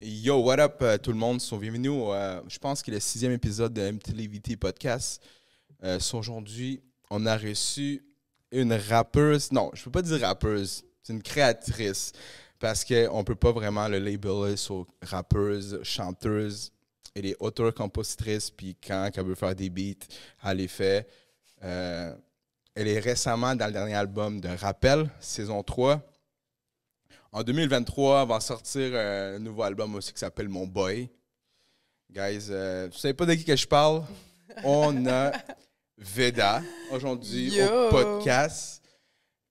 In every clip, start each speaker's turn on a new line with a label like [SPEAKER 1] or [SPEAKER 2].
[SPEAKER 1] Yo, what up tout le monde? Bienvenue au, je pense que le 6e épisode de MTLVT Podcast. Aujourd'hui, on a reçu une rappeuse. Non, je ne peux pas dire rappeuse. C'est une créatrice. Parce qu'on ne peut pas vraiment le labeler sur rappeuse, chanteuse. Elle est auteure-compositrice. Puis quand elle veut faire des beats, elle les fait. Elle est récemment dans le dernier album de Rappel, saison 3. En 2023, elle va sortir un nouveau album aussi qui s'appelle Mon Boy. Guys, vous savez pas de qui que je parle? On a Veda aujourd'hui au podcast.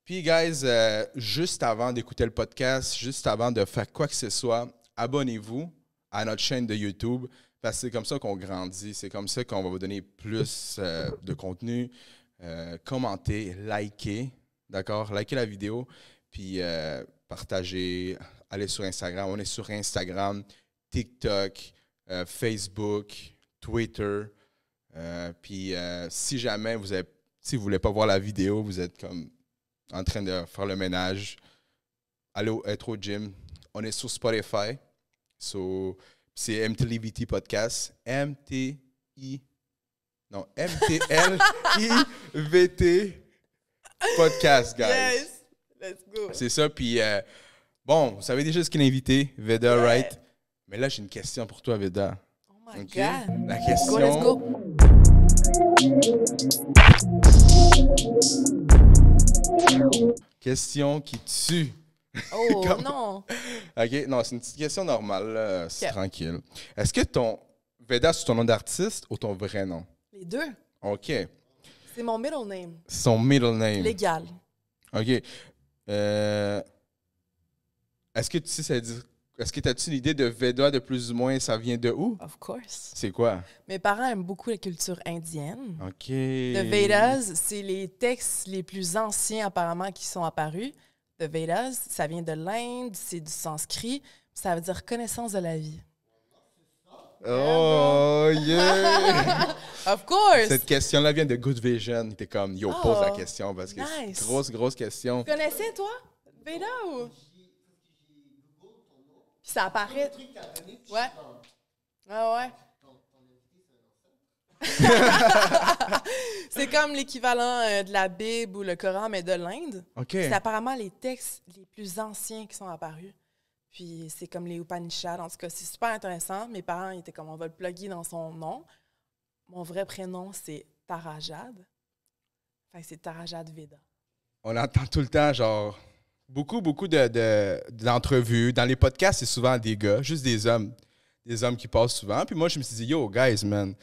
[SPEAKER 1] Puis, guys, juste avant d'écouter le podcast, juste avant de faire quoi que ce soit, abonnez-vous à notre chaîne de YouTube parce que c'est comme ça qu'on grandit. C'est comme ça qu'on va vous donner plus de contenu. Commentez, likez, d'accord? Likez la vidéo. Puis, partagez, allez sur Instagram. On est sur Instagram, TikTok, Facebook, Twitter. Puis si jamais si vous voulez pas voir la vidéo, vous êtes comme en train de faire le ménage, allez être au gym. On est sur Spotify. C'est MTLVT Podcast. MTLIVT Podcast, guys.
[SPEAKER 2] Yes. Let's go.
[SPEAKER 1] C'est ça, puis bon, vous savez déjà ce qu'il a invité, Veda, right? Mais là, j'ai une question pour toi, Veda.
[SPEAKER 2] Oh my God.
[SPEAKER 1] La question...
[SPEAKER 2] Let's go.
[SPEAKER 1] Question qui tue.
[SPEAKER 2] Oh non.
[SPEAKER 1] OK, non, c'est une petite question normale, là, c'est
[SPEAKER 2] Okay.
[SPEAKER 1] tranquille. Est-ce que Veda, c'est ton nom d'artiste ou ton vrai nom?
[SPEAKER 2] Les deux.
[SPEAKER 1] OK.
[SPEAKER 2] C'est mon middle name.
[SPEAKER 1] Son middle name.
[SPEAKER 2] Légal.
[SPEAKER 1] OK. Est-ce que tu sais, ça dit... Est-ce que tu as-tu une idée de Veda de plus ou moins, ça vient de où?
[SPEAKER 2] Of course.
[SPEAKER 1] C'est quoi?
[SPEAKER 2] Mes parents aiment beaucoup la culture indienne.
[SPEAKER 1] OK.
[SPEAKER 2] The Vedas, c'est les textes les plus anciens apparemment qui sont apparus. The Vedas, ça vient de l'Inde, c'est du sanskrit. Ça veut dire connaissance de la vie.
[SPEAKER 1] Oh, yeah!
[SPEAKER 2] Of course!
[SPEAKER 1] Cette question-là vient de Good Vision. Il était comme, yo, pose la question parce que c'est
[SPEAKER 2] nice.
[SPEAKER 1] une grosse question.
[SPEAKER 2] Tu connaissais, toi, Veda ou? Puis ça apparaît. Ouais. Ah ouais. C'est comme l'équivalent de la Bible ou le Coran, mais de l'Inde.
[SPEAKER 1] OK.
[SPEAKER 2] C'est apparemment les textes les plus anciens qui sont apparus. Puis c'est comme les Upanishads. En tout cas, c'est super intéressant. Mes parents étaient comme, on va le plugger dans son nom. Mon vrai prénom, c'est Tarajad. Fait que c'est Tarajad Veda.
[SPEAKER 1] On entend tout le temps, genre, beaucoup d'entrevues. Dans les podcasts, c'est souvent des gars, juste des hommes. Des hommes qui passent souvent. Puis moi, je me suis dit, yo, guys, man,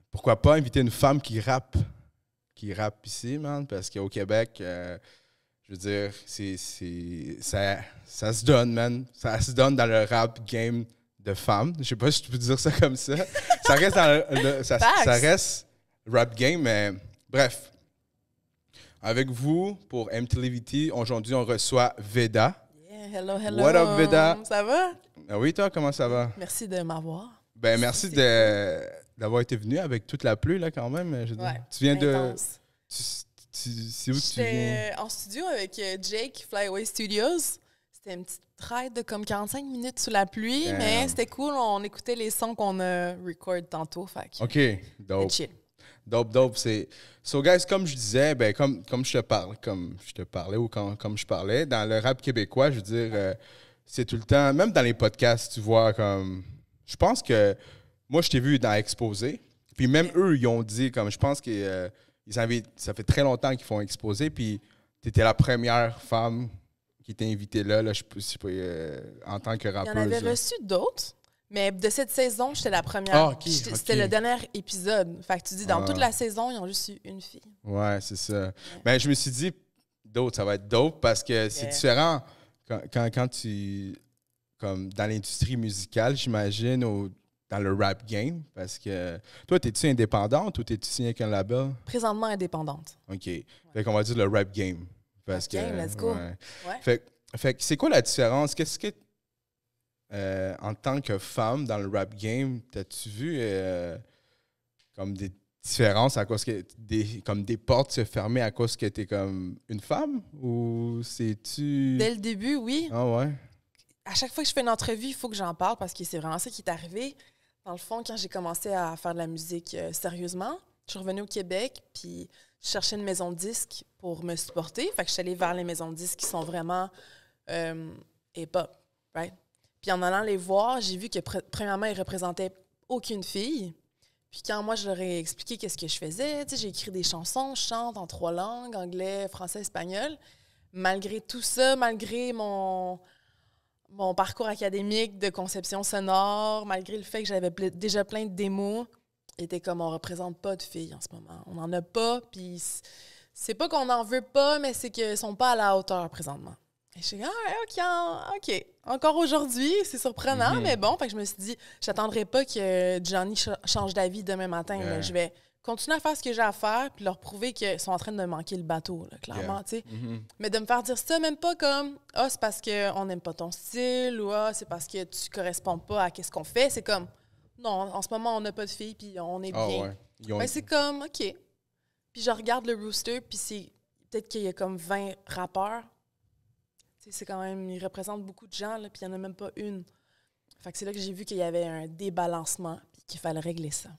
[SPEAKER 1] pourquoi pas inviter une femme qui rappe ici, man? Parce qu'au Québec, je veux dire, ça se donne, man. Ça se donne dans le rap game de femmes. Je sais pas si tu peux dire ça comme ça. Ça reste dans ça reste rap game, mais bref. Avec vous, pour MTLVT, aujourd'hui, on reçoit Veda.
[SPEAKER 2] Yeah, hello.
[SPEAKER 1] What up, Veda?
[SPEAKER 2] Ça va?
[SPEAKER 1] Ah oui, toi, comment ça va?
[SPEAKER 2] Merci de m'avoir.
[SPEAKER 1] Ben, merci d'avoir été venu avec toute la pluie, là, quand même. Je veux dire.
[SPEAKER 2] Ouais,
[SPEAKER 1] Tu viens
[SPEAKER 2] intense.
[SPEAKER 1] c'est où que tu viens?
[SPEAKER 2] J'étais en studio avec Jake, Flyaway Studios. C'était une petite ride de comme 45 minutes sous la pluie,
[SPEAKER 1] Damn.
[SPEAKER 2] mais c'était cool. On écoutait les sons qu'on a record tantôt. Fait que
[SPEAKER 1] OK, dope.
[SPEAKER 2] c'était chill.
[SPEAKER 1] Dope. So, guys, comme je disais, ben, comme je te parlais ou comme je parlais, dans le rap québécois, je veux dire, c'est tout le temps, même dans les podcasts, tu vois, comme, je pense que, moi, je t'ai vu dans Exposé, puis même eux, ils ont dit, comme, je pense que ça fait très longtemps qu'ils font Exposé, puis tu étais la première femme qui était invitée là je sais pas, en tant que
[SPEAKER 2] Il y
[SPEAKER 1] rappeuse.
[SPEAKER 2] en avait reçu d'autres, mais de cette saison, j'étais la première.
[SPEAKER 1] Ah, OK,
[SPEAKER 2] C'était
[SPEAKER 1] OK.
[SPEAKER 2] le dernier épisode. Fait que tu dis, dans toute la saison, ils ont juste eu une fille.
[SPEAKER 1] Ouais, c'est ça. Ben, je me suis dit, ça va être dope parce que c'est
[SPEAKER 2] Yeah.
[SPEAKER 1] différent quand tu. Comme dans l'industrie musicale, j'imagine, ou dans le rap game. Parce que. Toi, t'es-tu indépendante ou t'es-tu signé avec un label?
[SPEAKER 2] Présentement indépendante.
[SPEAKER 1] OK. Fait qu'on va dire le rap game. Parce
[SPEAKER 2] Rap game, let's go.
[SPEAKER 1] Ouais.
[SPEAKER 2] Ouais.
[SPEAKER 1] Fait que c'est quoi la différence? Qu'est-ce que. En tant que femme dans le rap game, t'as-tu vu comme des différences à cause que comme des portes se fermaient à cause que t'es comme une femme ou c'est-tu...
[SPEAKER 2] Dès le début, oui.
[SPEAKER 1] Ah ouais?
[SPEAKER 2] à chaque fois que je fais une entrevue, il faut que j'en parle parce que c'est vraiment ça qui est arrivé. Dans le fond, quand j'ai commencé à faire de la musique sérieusement, je suis revenue au Québec, puis je cherchais une maison de disques pour me supporter. Fait que je suis allée vers les maisons de disques qui sont vraiment hip-hop, right? Puis en allant les voir, j'ai vu que premièrement, ils représentaient aucune fille. Puis quand moi, je leur ai expliqué qu'est-ce que je faisais, tu sais, j'ai écrit des chansons, je chante en 3 langues, anglais, français, espagnol. Malgré tout ça, malgré mon parcours académique de conception sonore, malgré le fait que j'avais déjà plein de démos, était comme on représente pas de filles en ce moment. On n'en a pas, puis c'est pas qu'on n'en veut pas, mais c'est qu'elles sont pas à la hauteur présentement. Et je suis OK. Encore aujourd'hui, c'est surprenant, mais bon, fait que je me suis dit, j'attendrai pas que Johnny change d'avis demain matin. Là. Je vais continuer à faire ce que j'ai à faire, puis leur prouver qu'ils sont en train de me manquer le bateau, là, clairement, tu sais. Mais de me faire dire ça, même pas comme « Ah, c'est parce qu'on n'aime pas ton style » ou « Ah, c'est parce que tu corresponds pas à ce qu'on fait ». C'est comme « Non, en ce moment, on n'a pas de filles, puis on est bien. Mais c'est comme « OK ». Puis je regarde le Rooster, puis c'est peut-être qu'il y a comme 20 rappeurs. Tu sais, c'est quand même, ils représentent beaucoup de gens, là, puis il n'y en a même pas une. Fait que c'est là que j'ai vu qu'il y avait un débalancement, puis qu'il fallait régler ça.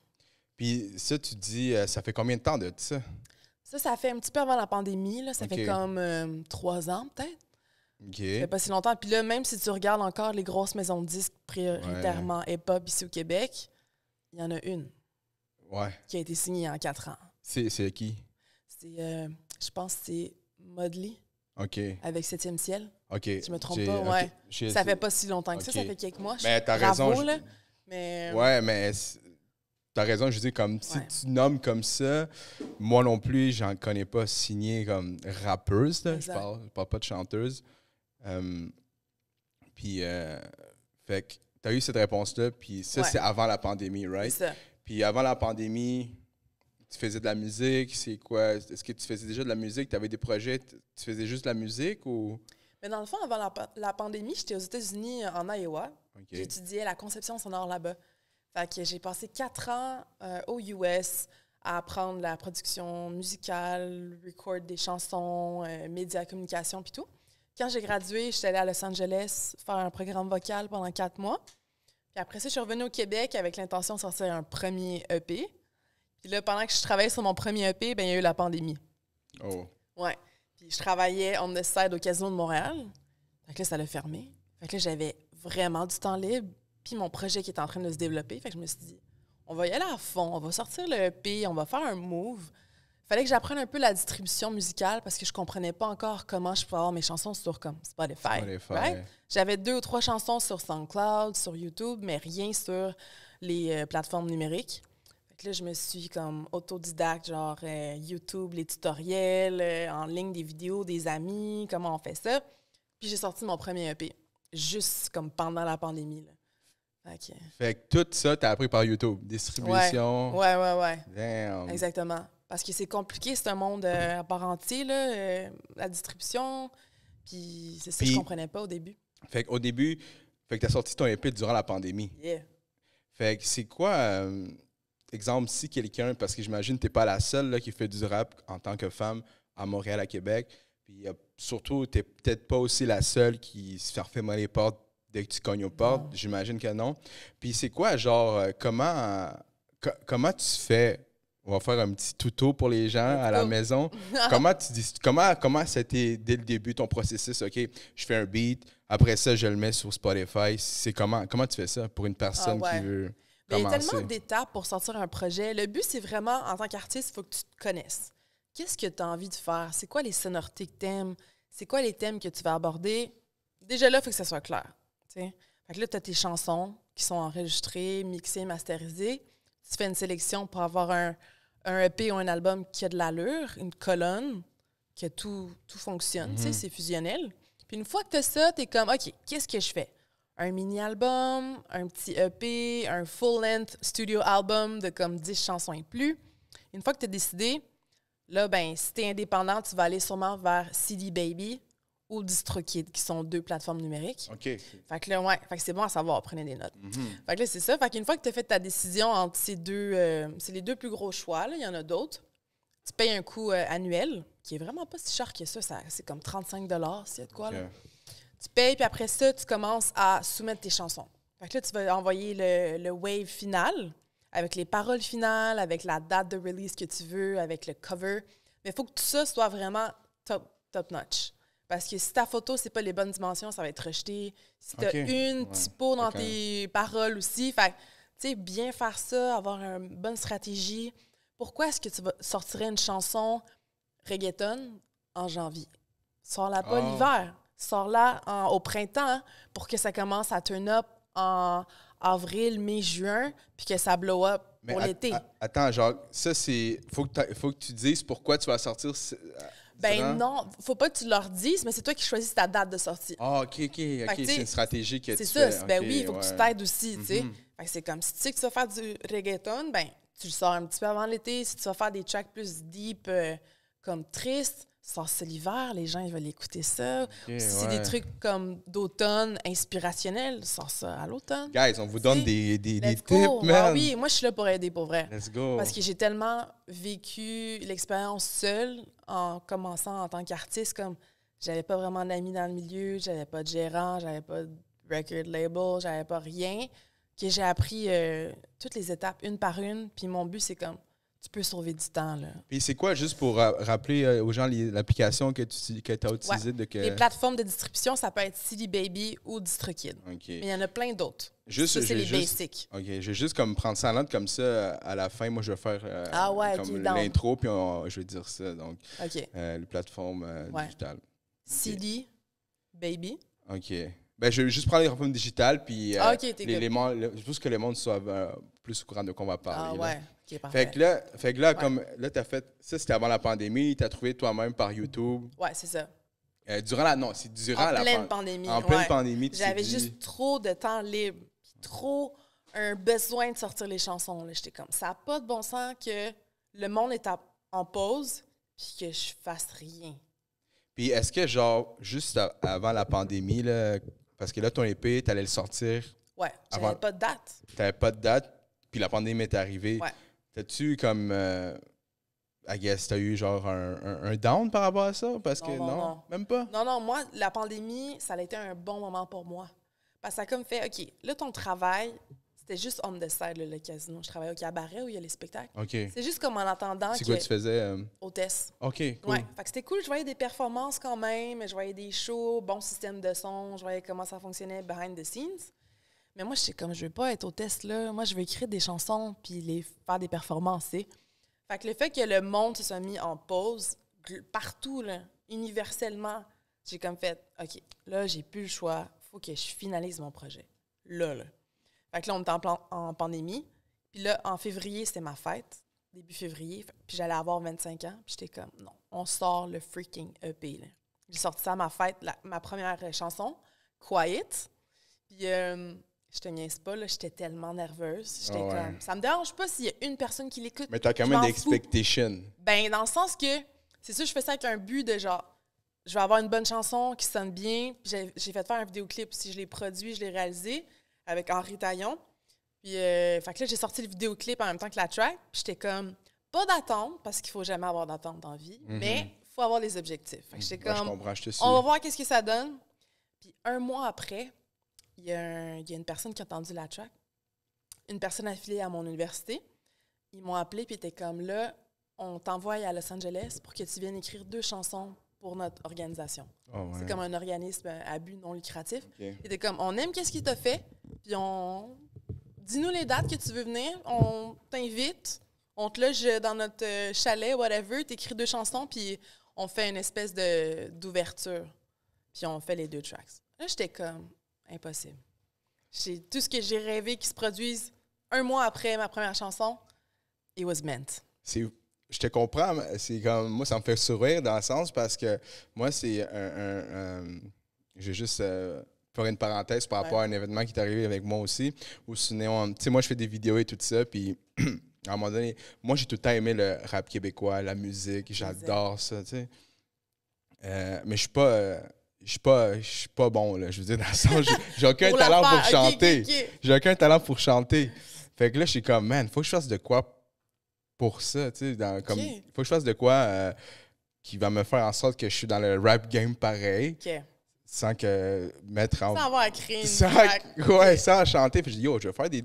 [SPEAKER 1] Puis ça, tu dis, ça fait combien de temps de ça?
[SPEAKER 2] Ça fait un petit peu avant la pandémie. Là. Ça fait comme 3 ans, peut-être.
[SPEAKER 1] OK.
[SPEAKER 2] Ça fait pas si longtemps. Puis là, même si tu regardes encore les grosses maisons de disques prioritairement hip-hop ici au Québec, il y en a une qui a été signée en 4 ans.
[SPEAKER 1] C'est qui?
[SPEAKER 2] Je pense que c'est Modley.
[SPEAKER 1] OK.
[SPEAKER 2] Avec 7e ciel.
[SPEAKER 1] OK.
[SPEAKER 2] Je me trompe pas, ouais. Ça fait pas si longtemps que ça fait quelques mois.
[SPEAKER 1] Mais t'as raison.
[SPEAKER 2] Là. Mais...
[SPEAKER 1] Ouais, mais... T'as raison, je dis comme si tu nommes comme ça, moi non plus, j'en connais pas signé comme rappeuse, là, je parle pas de chanteuse. Puis, fait que t'as eu cette réponse-là, puis ça, c'est avant la pandémie, right?
[SPEAKER 2] C'est ça.
[SPEAKER 1] Puis avant la pandémie, tu faisais de la musique, c'est quoi? Est-ce que tu faisais déjà de la musique? Tu avais des projets, tu faisais juste de la musique ou...
[SPEAKER 2] Mais dans le fond, avant la pandémie, j'étais aux États-Unis, en Iowa. Okay. J'étudiais la conception sonore là-bas. Fait que j'ai passé 4 ans aux US à apprendre la production musicale, record des chansons, médias, communication, puis tout. Quand j'ai gradué, j'étais allée à Los Angeles faire un programme vocal pendant 4 mois. Puis après ça, je suis revenue au Québec avec l'intention de sortir un premier EP. Puis là, pendant que je travaillais sur mon premier EP, ben il y a eu la pandémie.
[SPEAKER 1] Oh.
[SPEAKER 2] Ouais. Puis je travaillais on the side au Casino de Montréal. Fait que là, ça l'a fermé. Fait que là, j'avais vraiment du temps libre. Puis mon projet qui était en train de se développer. Fait que je me suis dit, on va y aller à fond, on va sortir le EP, on va faire un move. Fallait que j'apprenne un peu la distribution musicale parce que je comprenais pas encore comment je pouvais avoir mes chansons sur comme Spotify. Right? J'avais 2 ou 3 chansons sur SoundCloud, sur YouTube, mais rien sur les plateformes numériques. Fait que là, je me suis comme autodidacte, genre YouTube, les tutoriels, en ligne, des vidéos, des amis, comment on fait ça. Puis j'ai sorti mon premier EP, juste comme pendant la pandémie, là. Okay.
[SPEAKER 1] Fait que tout ça, t'as appris par YouTube. Distribution.
[SPEAKER 2] Ouais.
[SPEAKER 1] Damn.
[SPEAKER 2] Exactement. Parce que c'est compliqué, c'est un monde à part entier, là, la distribution. Puis c'est ça que je comprenais pas au début.
[SPEAKER 1] Fait qu'au début, fait que t'as sorti ton EP durant la pandémie.
[SPEAKER 2] Yeah.
[SPEAKER 1] Fait que c'est quoi, exemple, si quelqu'un, parce que j'imagine que t'es pas la seule là, qui fait du rap en tant que femme à Montréal, à Québec. Puis surtout, t'es peut-être pas aussi la seule qui se fait refermer les portes dès que tu cognes aux portes, j'imagine que non. Puis c'est quoi, genre, comment tu fais? On va faire un petit tuto pour les gens à la maison. Comment c'était dès le début ton processus? OK, je fais un beat, après ça, je le mets sur Spotify. C'est comment tu fais ça pour une personne qui veut commencer?
[SPEAKER 2] Il y a tellement d'étapes pour sortir un projet. Le but, c'est vraiment, en tant qu'artiste, il faut que tu te connaisses. Qu'est-ce que tu as envie de faire? C'est quoi les sonorités que tu aimes? C'est quoi les thèmes que tu vas aborder? Déjà là, il faut que ça soit clair. T'sais. Fait que là, tu as tes chansons qui sont enregistrées, mixées, masterisées. Tu fais une sélection pour avoir un EP ou un album qui a de l'allure, une colonne, que tout fonctionne, c'est fusionnel. Puis une fois que tu as ça, tu es comme, OK, qu'est-ce que je fais? Un mini-album, un petit EP, un full-length studio album de comme 10 chansons et plus. Une fois que tu as décidé, là, ben si tu es indépendant, tu vas aller sûrement vers CD Baby ou DistroKid, qui sont 2 plateformes numériques.
[SPEAKER 1] OK.
[SPEAKER 2] Fait que là, fait que c'est bon à savoir, prenez des notes. Fait que là, c'est ça. Fait qu'une fois que tu as fait ta décision entre ces 2, c'est les 2 plus gros choix, là, il y en a d'autres. Tu payes un coût annuel, qui est vraiment pas si cher que ça. C'est comme 35 $, s'il y a de quoi, là. Tu payes, puis après ça, tu commences à soumettre tes chansons. Fait que là, tu vas envoyer le wave final avec les paroles finales, avec la date de release que tu veux, avec le cover. Mais il faut que tout ça soit vraiment top notch. Parce que si ta photo, c'est pas les bonnes dimensions, ça va être rejeté. Si tu as une typo dans tes paroles aussi, fait tu sais, bien faire ça, avoir une bonne stratégie. Pourquoi est-ce que tu sortirais une chanson reggaeton en janvier? Sors-la pas l'hiver. Sors-la au printemps pour que ça commence à turn up en avril, mai, juin, puis que ça blow up pour l'été.
[SPEAKER 1] Attends, Jacques, ça, c'est... Faut que tu dises pourquoi tu vas sortir...
[SPEAKER 2] Non, faut pas que tu leur dises, mais c'est toi qui choisis ta date de sortie.
[SPEAKER 1] Ah, OK, c'est une stratégie que tu fais.
[SPEAKER 2] C'est ça, oui, il faut que tu t'aides aussi, tu sais. C'est comme, si tu sais que tu vas faire du reggaeton, tu le sors un petit peu avant l'été. Si tu vas faire des tracks plus deep, comme tristes, sors ça l'hiver, les gens ils veulent écouter ça. Si c'est des trucs comme d'automne, inspirationnels, sors ça à l'automne.
[SPEAKER 1] Guys, on vous donne des tips, man.
[SPEAKER 2] Ah oui, moi je suis là pour aider pour vrai.
[SPEAKER 1] Let's go.
[SPEAKER 2] Parce que j'ai tellement vécu l'expérience seule en commençant en tant qu'artiste, comme j'avais pas vraiment d'amis dans le milieu, j'avais pas de gérant, j'avais pas de record label, j'avais pas rien, que j'ai appris toutes les étapes une par une, puis mon but c'est comme tu peux sauver du temps, là.
[SPEAKER 1] Puis c'est quoi, juste pour rappeler aux gens l'application que tu as utilisée?
[SPEAKER 2] Les plateformes de distribution, ça peut être CD Baby ou DistroKid.
[SPEAKER 1] Okay.
[SPEAKER 2] Mais il y en a plein d'autres. Ça, c'est les basics.
[SPEAKER 1] OK. Je vais juste comme prendre ça en note comme ça. À la fin, moi, je vais faire comme l'intro, puis je vais dire ça. Donc, les plateformes digitales.
[SPEAKER 2] CD Baby.
[SPEAKER 1] OK. Ben, je vais juste prendre les plateformes digitales, puis je pense que le monde soit plus au courant de quoi on va parler.
[SPEAKER 2] Ah ouais. Okay, parfait.
[SPEAKER 1] Fait que là, comme là, t'as fait ça, c'était avant la pandémie, t'as trouvé toi-même par YouTube.
[SPEAKER 2] Ouais, c'est ça.
[SPEAKER 1] C'est durant la
[SPEAKER 2] pleine pandémie.
[SPEAKER 1] En pleine pandémie,
[SPEAKER 2] j'avais juste trop de temps libre, trop un besoin de sortir les chansons. Là. J'étais comme, ça n'a pas de bon sens que le monde est en pause puis que je fasse rien.
[SPEAKER 1] Puis est-ce que, genre, juste avant la pandémie, là, parce que là, ton EP, t'allais le sortir.
[SPEAKER 2] Ouais, j'avais pas de date.
[SPEAKER 1] T'avais pas de date, puis la pandémie est arrivée.
[SPEAKER 2] Ouais.
[SPEAKER 1] T'as-tu comme, I guess, t'as eu genre un down par rapport à ça? Parce que non, même pas?
[SPEAKER 2] Non, moi, la pandémie, ça a été un bon moment pour moi. Parce que ça a comme fait, OK, là, ton travail, c'était juste on the side, le casino. Je travaillais au cabaret où il y a les spectacles.
[SPEAKER 1] OK.
[SPEAKER 2] C'est juste comme en attendant
[SPEAKER 1] C'est quoi tu faisais?
[SPEAKER 2] Hôtesse.
[SPEAKER 1] OK, cool.
[SPEAKER 2] Ouais, fait que c'était cool. Je voyais des performances quand même, je voyais des shows, bon système de son, je voyais comment ça fonctionnait behind the scenes. Mais moi, je veux pas être hôtesse, là. Moi, je veux écrire des chansons puis faire des performances, tu sais. Fait que le fait que le monde se soit mis en pause, partout, là, universellement, j'ai comme fait, OK, là, j'ai plus le choix. Faut que je finalise mon projet. Là. Fait que là, on était en pandémie. Puis là, en février, c'était ma fête. Début février. Puis j'allais avoir 25 ans. Puis j'étais comme, non, on sort le freaking EP, là. J'ai sorti ça à ma fête, ma première chanson, Quiet. Puis... je te niaise pas, là, j'étais tellement nerveuse. J'étais comme... Ça me dérange pas s'il y a une personne qui l'écoute.
[SPEAKER 1] Mais t'as quand même des expectations.
[SPEAKER 2] Ben, dans le sens que, c'est sûr, je fais ça avec un but de genre, je vais avoir une bonne chanson qui sonne bien. Puis j'ai fait faire un vidéoclip aussi. Je l'ai produit, je l'ai réalisé avec Henri Taillon. Puis, fait que là, j'ai sorti le vidéoclip en même temps que la track. Puis j'étais comme, pas d'attente, parce qu'il faut jamais avoir d'attente dans la vie, mais il faut avoir des objectifs. Fait que j'étais comme,
[SPEAKER 1] je comprends, je te suis.
[SPEAKER 2] On va voir qu'est-ce que ça donne. Puis un mois après, il y a une personne qui a entendu la track, une personne affiliée à mon université. Ils m'ont appelé puis ils étaient comme, là, on t'envoie à Los Angeles pour que tu viennes écrire 2 chansons pour notre organisation.
[SPEAKER 1] Oh, ouais.
[SPEAKER 2] C'est comme un organisme à but non lucratif.
[SPEAKER 1] Okay.
[SPEAKER 2] Ils étaient comme, on aime qu'est-ce qu'il t'a fait, puis dis-nous les dates que tu veux venir, on t'invite, on te loge dans notre chalet, whatever, t'écris 2 chansons, puis on fait une espèce d'ouverture, puis on fait les 2 tracks. Là, j'étais comme... Impossible. C'est tout ce que j'ai rêvé qui se produise 1 mois après ma première chanson. It was meant.
[SPEAKER 1] Je te comprends. C'est comme, moi, ça me fait sourire dans le sens parce que moi, c'est je vais juste faire une parenthèse par rapport à un événement qui est arrivé avec moi aussi. Où sinon, tu sais, moi, je fais des vidéos et tout ça. Puis, à un moment donné, moi, j'ai tout le temps aimé le rap québécois, la musique. J'adore ça, tu sais. Mais je suis pas... Je suis pas bon, là. Je veux dire, dans le sens, j'ai aucun talent pour chanter. Okay. J'ai aucun talent pour chanter. Fait que là, je suis comme, man, faut que je fasse de quoi pour ça, tu sais. Faut que je fasse de quoi qui va me faire en sorte que je suis dans le rap game pareil. sans que mettre en...
[SPEAKER 2] Sans avoir à créer une
[SPEAKER 1] Sans,
[SPEAKER 2] track.
[SPEAKER 1] ouais, sans chanter. Puis je dis, yo, je vais faire des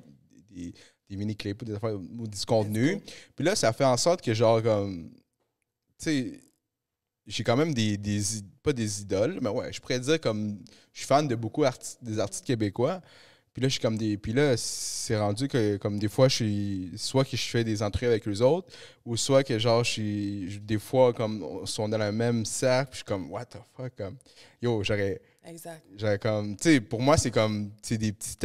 [SPEAKER 1] mini-clips ou des affaires ou du contenu. Puis là, ça fait en sorte que, genre, comme, tu sais, j'ai quand même pas des idoles, mais ouais, je pourrais dire comme, je suis fan de beaucoup des artistes québécois. Puis là, je suis comme puis là, c'est rendu que, comme des fois, soit que je fais des entrevues avec eux autres, ou soit que, genre, des fois, comme, on sont dans le même cercle, puis je suis comme, what the fuck, comme, yo,
[SPEAKER 2] Exact.
[SPEAKER 1] j'aurais comme, tu sais, pour moi, c'est comme, c'est des petites,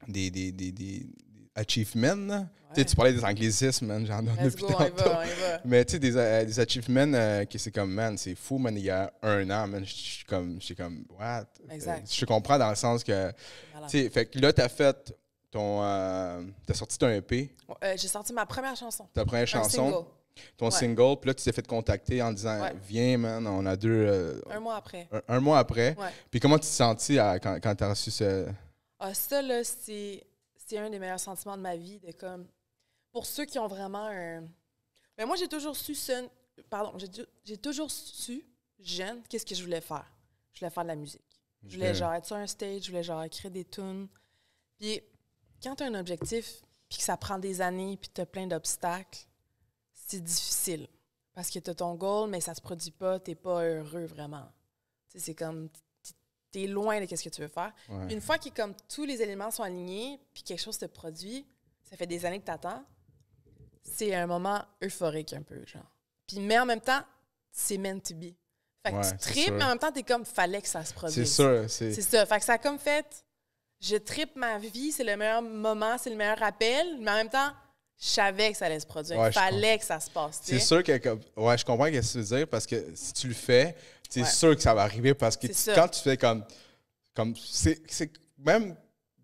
[SPEAKER 1] des achievements, là.
[SPEAKER 2] Ouais.
[SPEAKER 1] Tu sais, tu parlais des anglicismes, man, j'en donne
[SPEAKER 2] Let's
[SPEAKER 1] depuis
[SPEAKER 2] go, on y
[SPEAKER 1] tantôt.
[SPEAKER 2] va, on y va.
[SPEAKER 1] Mais tu sais, des achievements que c'est comme, man, c'est fou, man, il y a un an, man, j'étais comme, what?
[SPEAKER 2] Exact.
[SPEAKER 1] Je te comprends dans le sens que,
[SPEAKER 2] Voilà.
[SPEAKER 1] tu sais, fait que là, t'as fait t'as sorti ton EP,
[SPEAKER 2] J'ai sorti ma première chanson.
[SPEAKER 1] ta première
[SPEAKER 2] Un
[SPEAKER 1] chanson,
[SPEAKER 2] single.
[SPEAKER 1] ton
[SPEAKER 2] Ouais.
[SPEAKER 1] single, puis là, tu t'es fait contacter en disant,
[SPEAKER 2] Ouais.
[SPEAKER 1] viens, man, on a deux...
[SPEAKER 2] Un mois après.
[SPEAKER 1] un mois après.
[SPEAKER 2] Ouais.
[SPEAKER 1] Puis comment tu te sentis quand t'as reçu ce...
[SPEAKER 2] Ah, ça, là, c'est un des meilleurs sentiments de ma vie. De comme, pour ceux qui ont vraiment un. Mais moi, j'ai toujours su, j'ai toujours su, jeune, qu'est-ce que je voulais faire. Je voulais faire de la musique. Je voulais, genre, être sur un stage, je voulais, genre, écrire des tunes. Puis, quand tu as un objectif, puis que ça prend des années, puis tu as plein d'obstacles, c'est difficile. Parce que tu as ton goal, mais ça se produit pas, tu n'es pas heureux vraiment. Tu sais, c'est comme. Tu es loin de ce que tu veux faire.
[SPEAKER 1] Ouais.
[SPEAKER 2] Puis une fois que comme tous les éléments sont alignés, puis quelque chose te produit, ça fait des années que tu attends, c'est un moment euphorique un peu, genre. Puis, mais en même temps, c'est meant to be. Fait que
[SPEAKER 1] Ouais,
[SPEAKER 2] tu
[SPEAKER 1] c'est
[SPEAKER 2] tripes,
[SPEAKER 1] sûr.
[SPEAKER 2] mais en même temps, t'es comme, fallait que ça se produise.
[SPEAKER 1] C'est sûr,
[SPEAKER 2] C'est ça. Fait que ça a comme fait, je tripe ma vie, c'est le meilleur moment, c'est le meilleur rappel, mais en même temps, je savais que ça allait se produire.
[SPEAKER 1] Ouais,
[SPEAKER 2] Il fallait que ça se passe, tu
[SPEAKER 1] C'est
[SPEAKER 2] sais.
[SPEAKER 1] sûr que, ouais, je comprends ce que tu veux dire parce que si tu le fais, c'est
[SPEAKER 2] Ouais.
[SPEAKER 1] sûr que ça va arriver parce que
[SPEAKER 2] C'est ça.
[SPEAKER 1] quand tu fais comme c'est même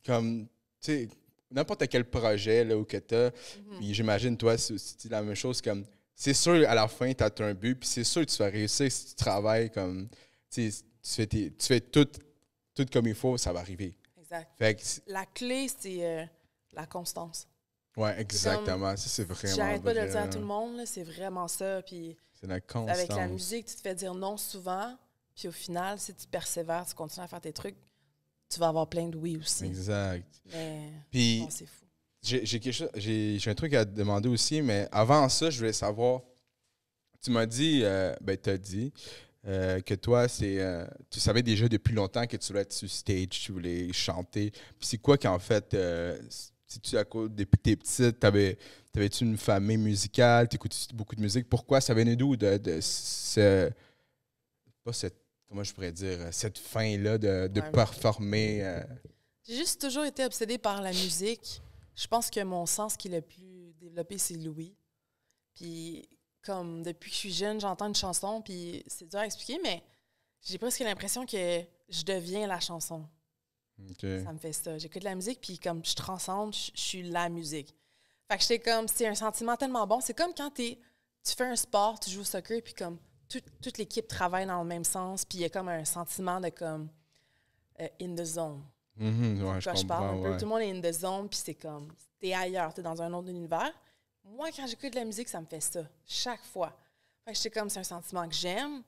[SPEAKER 1] comme, tu sais, n'importe quel projet là, où que tu as, puis j'imagine, toi, c'est la même chose, comme, c'est sûr, à la fin, tu as un but, puis c'est sûr que tu vas réussir si tu travailles comme, tu sais, tu fais tout comme il faut, ça va arriver.
[SPEAKER 2] Exact.
[SPEAKER 1] Fait que,
[SPEAKER 2] La clé, c'est la constance.
[SPEAKER 1] ouais, exactement. Ça, c'est vraiment
[SPEAKER 2] J'arrête pas de le
[SPEAKER 1] vrai,
[SPEAKER 2] dire à
[SPEAKER 1] là.
[SPEAKER 2] tout le monde, là, c'est vraiment ça. Puis
[SPEAKER 1] C'est la constance.
[SPEAKER 2] avec la musique, tu te fais dire non souvent, puis au final, si tu persévères, tu continues à faire tes trucs, tu vas avoir plein de oui aussi.
[SPEAKER 1] Exact.
[SPEAKER 2] Mais
[SPEAKER 1] Puis,
[SPEAKER 2] bon, c'est fou.
[SPEAKER 1] j'ai un truc à te demander aussi, mais avant ça, je voulais savoir. Tu m'as dit, t'as dit que toi, tu savais déjà depuis longtemps que tu voulais être sur stage, tu voulais chanter. Puis c'est quoi qu'en fait, si tu depuis que t'es petite, t'avais-tu une famille musicale, t'écoutais beaucoup de musique? Pourquoi ça venait d'où comment je pourrais dire, cette fin-là de
[SPEAKER 2] Ouais.
[SPEAKER 1] performer?
[SPEAKER 2] J'ai juste toujours été obsédée par la musique. Je pense que mon sens qui est le plus développé, c'est l'ouïe. Puis, comme depuis que je suis jeune, j'entends une chanson, puis c'est dur à expliquer, mais j'ai presque l'impression que je deviens la chanson.
[SPEAKER 1] OK.
[SPEAKER 2] Ça me fait ça. J'écoute de la musique, puis comme je transcende, je suis la musique. Fait que j'étais comme, c'est un sentiment tellement bon. C'est comme quand tu fais un sport, tu joues au soccer, puis comme toute l'équipe travaille dans le même sens, puis il y a comme un sentiment de comme in the zone.
[SPEAKER 1] Ouais, je
[SPEAKER 2] Quand je parle
[SPEAKER 1] comprends,
[SPEAKER 2] un peu,
[SPEAKER 1] ouais.
[SPEAKER 2] tout le monde est in the zone, puis c'est comme, t'es ailleurs, t'es dans un autre univers. Moi, quand j'écoute de la musique, ça me fait ça, chaque fois. Fait que j'étais comme, c'est un sentiment que j'aime.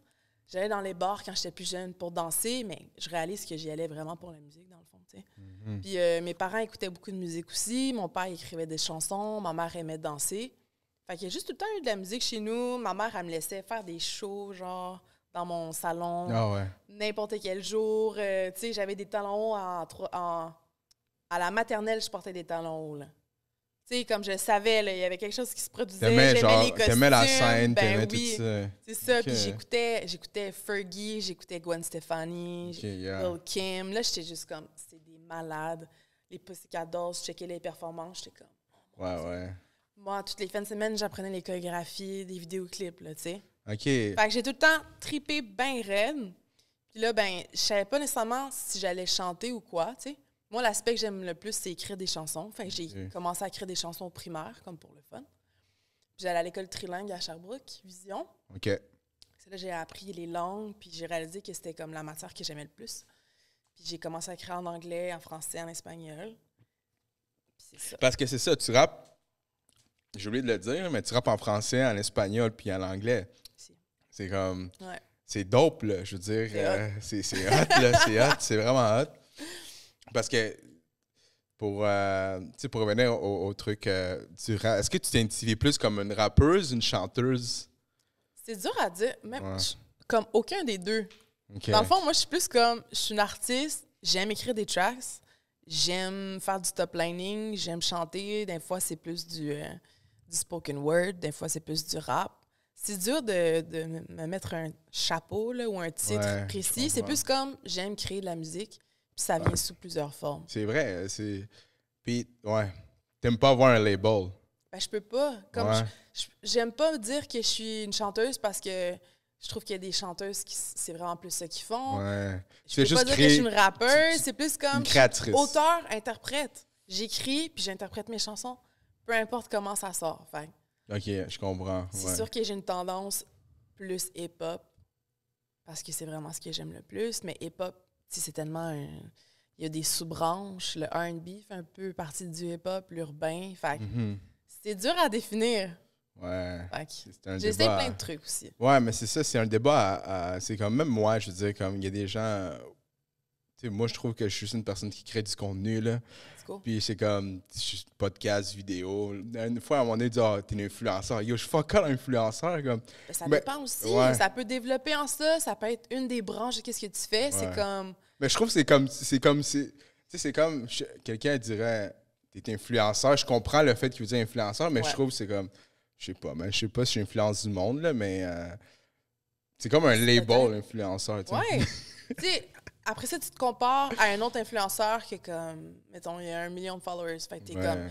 [SPEAKER 2] J'allais dans les bars quand j'étais plus jeune pour danser, mais je réalise que j'y allais vraiment pour la musique, dans le fond, tu sais. Puis mes parents écoutaient beaucoup de musique aussi. Mon père écrivait des chansons. Ma mère aimait danser. Fait qu'il y a juste tout le temps eu de la musique chez nous. Ma mère, elle me laissait faire des shows, genre, dans mon salon,
[SPEAKER 1] Ah ouais.
[SPEAKER 2] n'importe quel jour. Tu sais, j'avais des talons hauts à la maternelle, je portais des talons hauts, là. Tu sais, comme je savais, là, il y avait quelque chose qui se produisait.
[SPEAKER 1] T'aimais,
[SPEAKER 2] J'aimais les costumes.
[SPEAKER 1] t'aimais la scène,
[SPEAKER 2] ben
[SPEAKER 1] t'aimais
[SPEAKER 2] oui,
[SPEAKER 1] tout ça.
[SPEAKER 2] c'est ça.
[SPEAKER 1] Ok.
[SPEAKER 2] Puis j'écoutais Fergie, j'écoutais Gwen Stefani,
[SPEAKER 1] Ok, yeah.
[SPEAKER 2] Lil Kim. Là, j'étais juste comme, c'est des malades. Les Pussycat Dolls, je checkais les performances, j'étais comme...
[SPEAKER 1] Ouais, ouais.
[SPEAKER 2] Moi, toutes les fins de semaine, j'apprenais les chorégraphies, des vidéoclips, là, tu sais.
[SPEAKER 1] OK.
[SPEAKER 2] Fait que j'ai tout le temps tripé bien raide. Puis là, ben, je savais pas nécessairement si j'allais chanter ou quoi, tu sais. Moi, l'aspect que j'aime le plus, c'est écrire des chansons. Fait que j'ai commencé à écrire des chansons primaires, comme pour le fun. Puis j'allais à l'école trilingue à Sherbrooke, Vision.
[SPEAKER 1] OK.
[SPEAKER 2] C'est là que j'ai appris les langues, puis j'ai réalisé que c'était comme la matière que j'aimais le plus. Puis j'ai commencé à écrire en anglais, en français, en espagnol. Puis c'est ça.
[SPEAKER 1] Parce que c'est ça, tu rappes, j'ai oublié de le dire, mais tu rappes en français, en espagnol puis en anglais.
[SPEAKER 2] Si.
[SPEAKER 1] C'est comme...
[SPEAKER 2] Ouais.
[SPEAKER 1] c'est dope, là. Je veux dire, c'est hot, là. C'est hot, c'est vraiment hot. Parce que, pour revenir au truc du rap, est-ce que tu t'identifies plus comme une rappeuse, une chanteuse?
[SPEAKER 2] C'est dur à dire. Même,
[SPEAKER 1] Ouais.
[SPEAKER 2] comme aucun des deux.
[SPEAKER 1] Okay.
[SPEAKER 2] Dans le fond, moi, je suis plus comme... Je suis une artiste, j'aime écrire des tracks, j'aime faire du top lining, j'aime chanter. Des fois, c'est plus du spoken word, des fois, c'est plus du rap. C'est dur de me mettre un chapeau là, ou un titre précis. C'est plus comme j'aime créer de la musique, puis ça vient sous plusieurs formes.
[SPEAKER 1] C'est vrai. Puis, ouais. T'aimes pas avoir un label?
[SPEAKER 2] Ben, je peux pas. Comme j'aime pas dire que je suis une chanteuse parce que je trouve qu'il y a des chanteuses qui c'est vraiment plus ça qu'ils font.
[SPEAKER 1] Ouais.
[SPEAKER 2] Je peux pas dire que je suis une rappeuse. C'est plus comme
[SPEAKER 1] une créatrice.
[SPEAKER 2] Auteur, interprète. J'écris, puis j'interprète mes chansons. Peu importe comment ça sort. Fait.
[SPEAKER 1] OK, je comprends.
[SPEAKER 2] C'est sûr que j'ai une tendance plus hip-hop parce que c'est vraiment ce que j'aime le plus. Mais hip-hop, c'est tellement... Il y a des sous-branches. Le R&B fait un peu partie du hip-hop, l'urbain. Fait c'est dur à définir.
[SPEAKER 1] Ouais.
[SPEAKER 2] J'essaie plein de trucs aussi.
[SPEAKER 1] Ouais, mais c'est ça, c'est un débat c'est comme même moi, je veux dire, comme il y a des gens... Tu sais, moi, je trouve que je suis juste une personne qui crée du contenu, là.
[SPEAKER 2] Cool.
[SPEAKER 1] Puis c'est comme podcast, vidéo. Une fois, à un moment donné, t'es un influenceur. Yo, je suis fuck all influenceur. Comme.
[SPEAKER 2] Ben, ça dépend aussi. Ouais. Ça peut développer en ça. Ça peut être une des branches de qu'est-ce que tu fais. Ouais. C'est comme...
[SPEAKER 1] Mais je trouve que c'est comme quelqu'un dirait, t'es influenceur. Je comprends le fait qu'il veut dire influenceur, mais je trouve que c'est comme... Je sais pas si j'influence du monde, là, mais c'est comme un label, influenceur. Tu sais.
[SPEAKER 2] Ouais. Tu sais, après ça, tu te compares à un autre influenceur qui est comme, mettons, il y a 1 million de followers. Fait que t'es comme,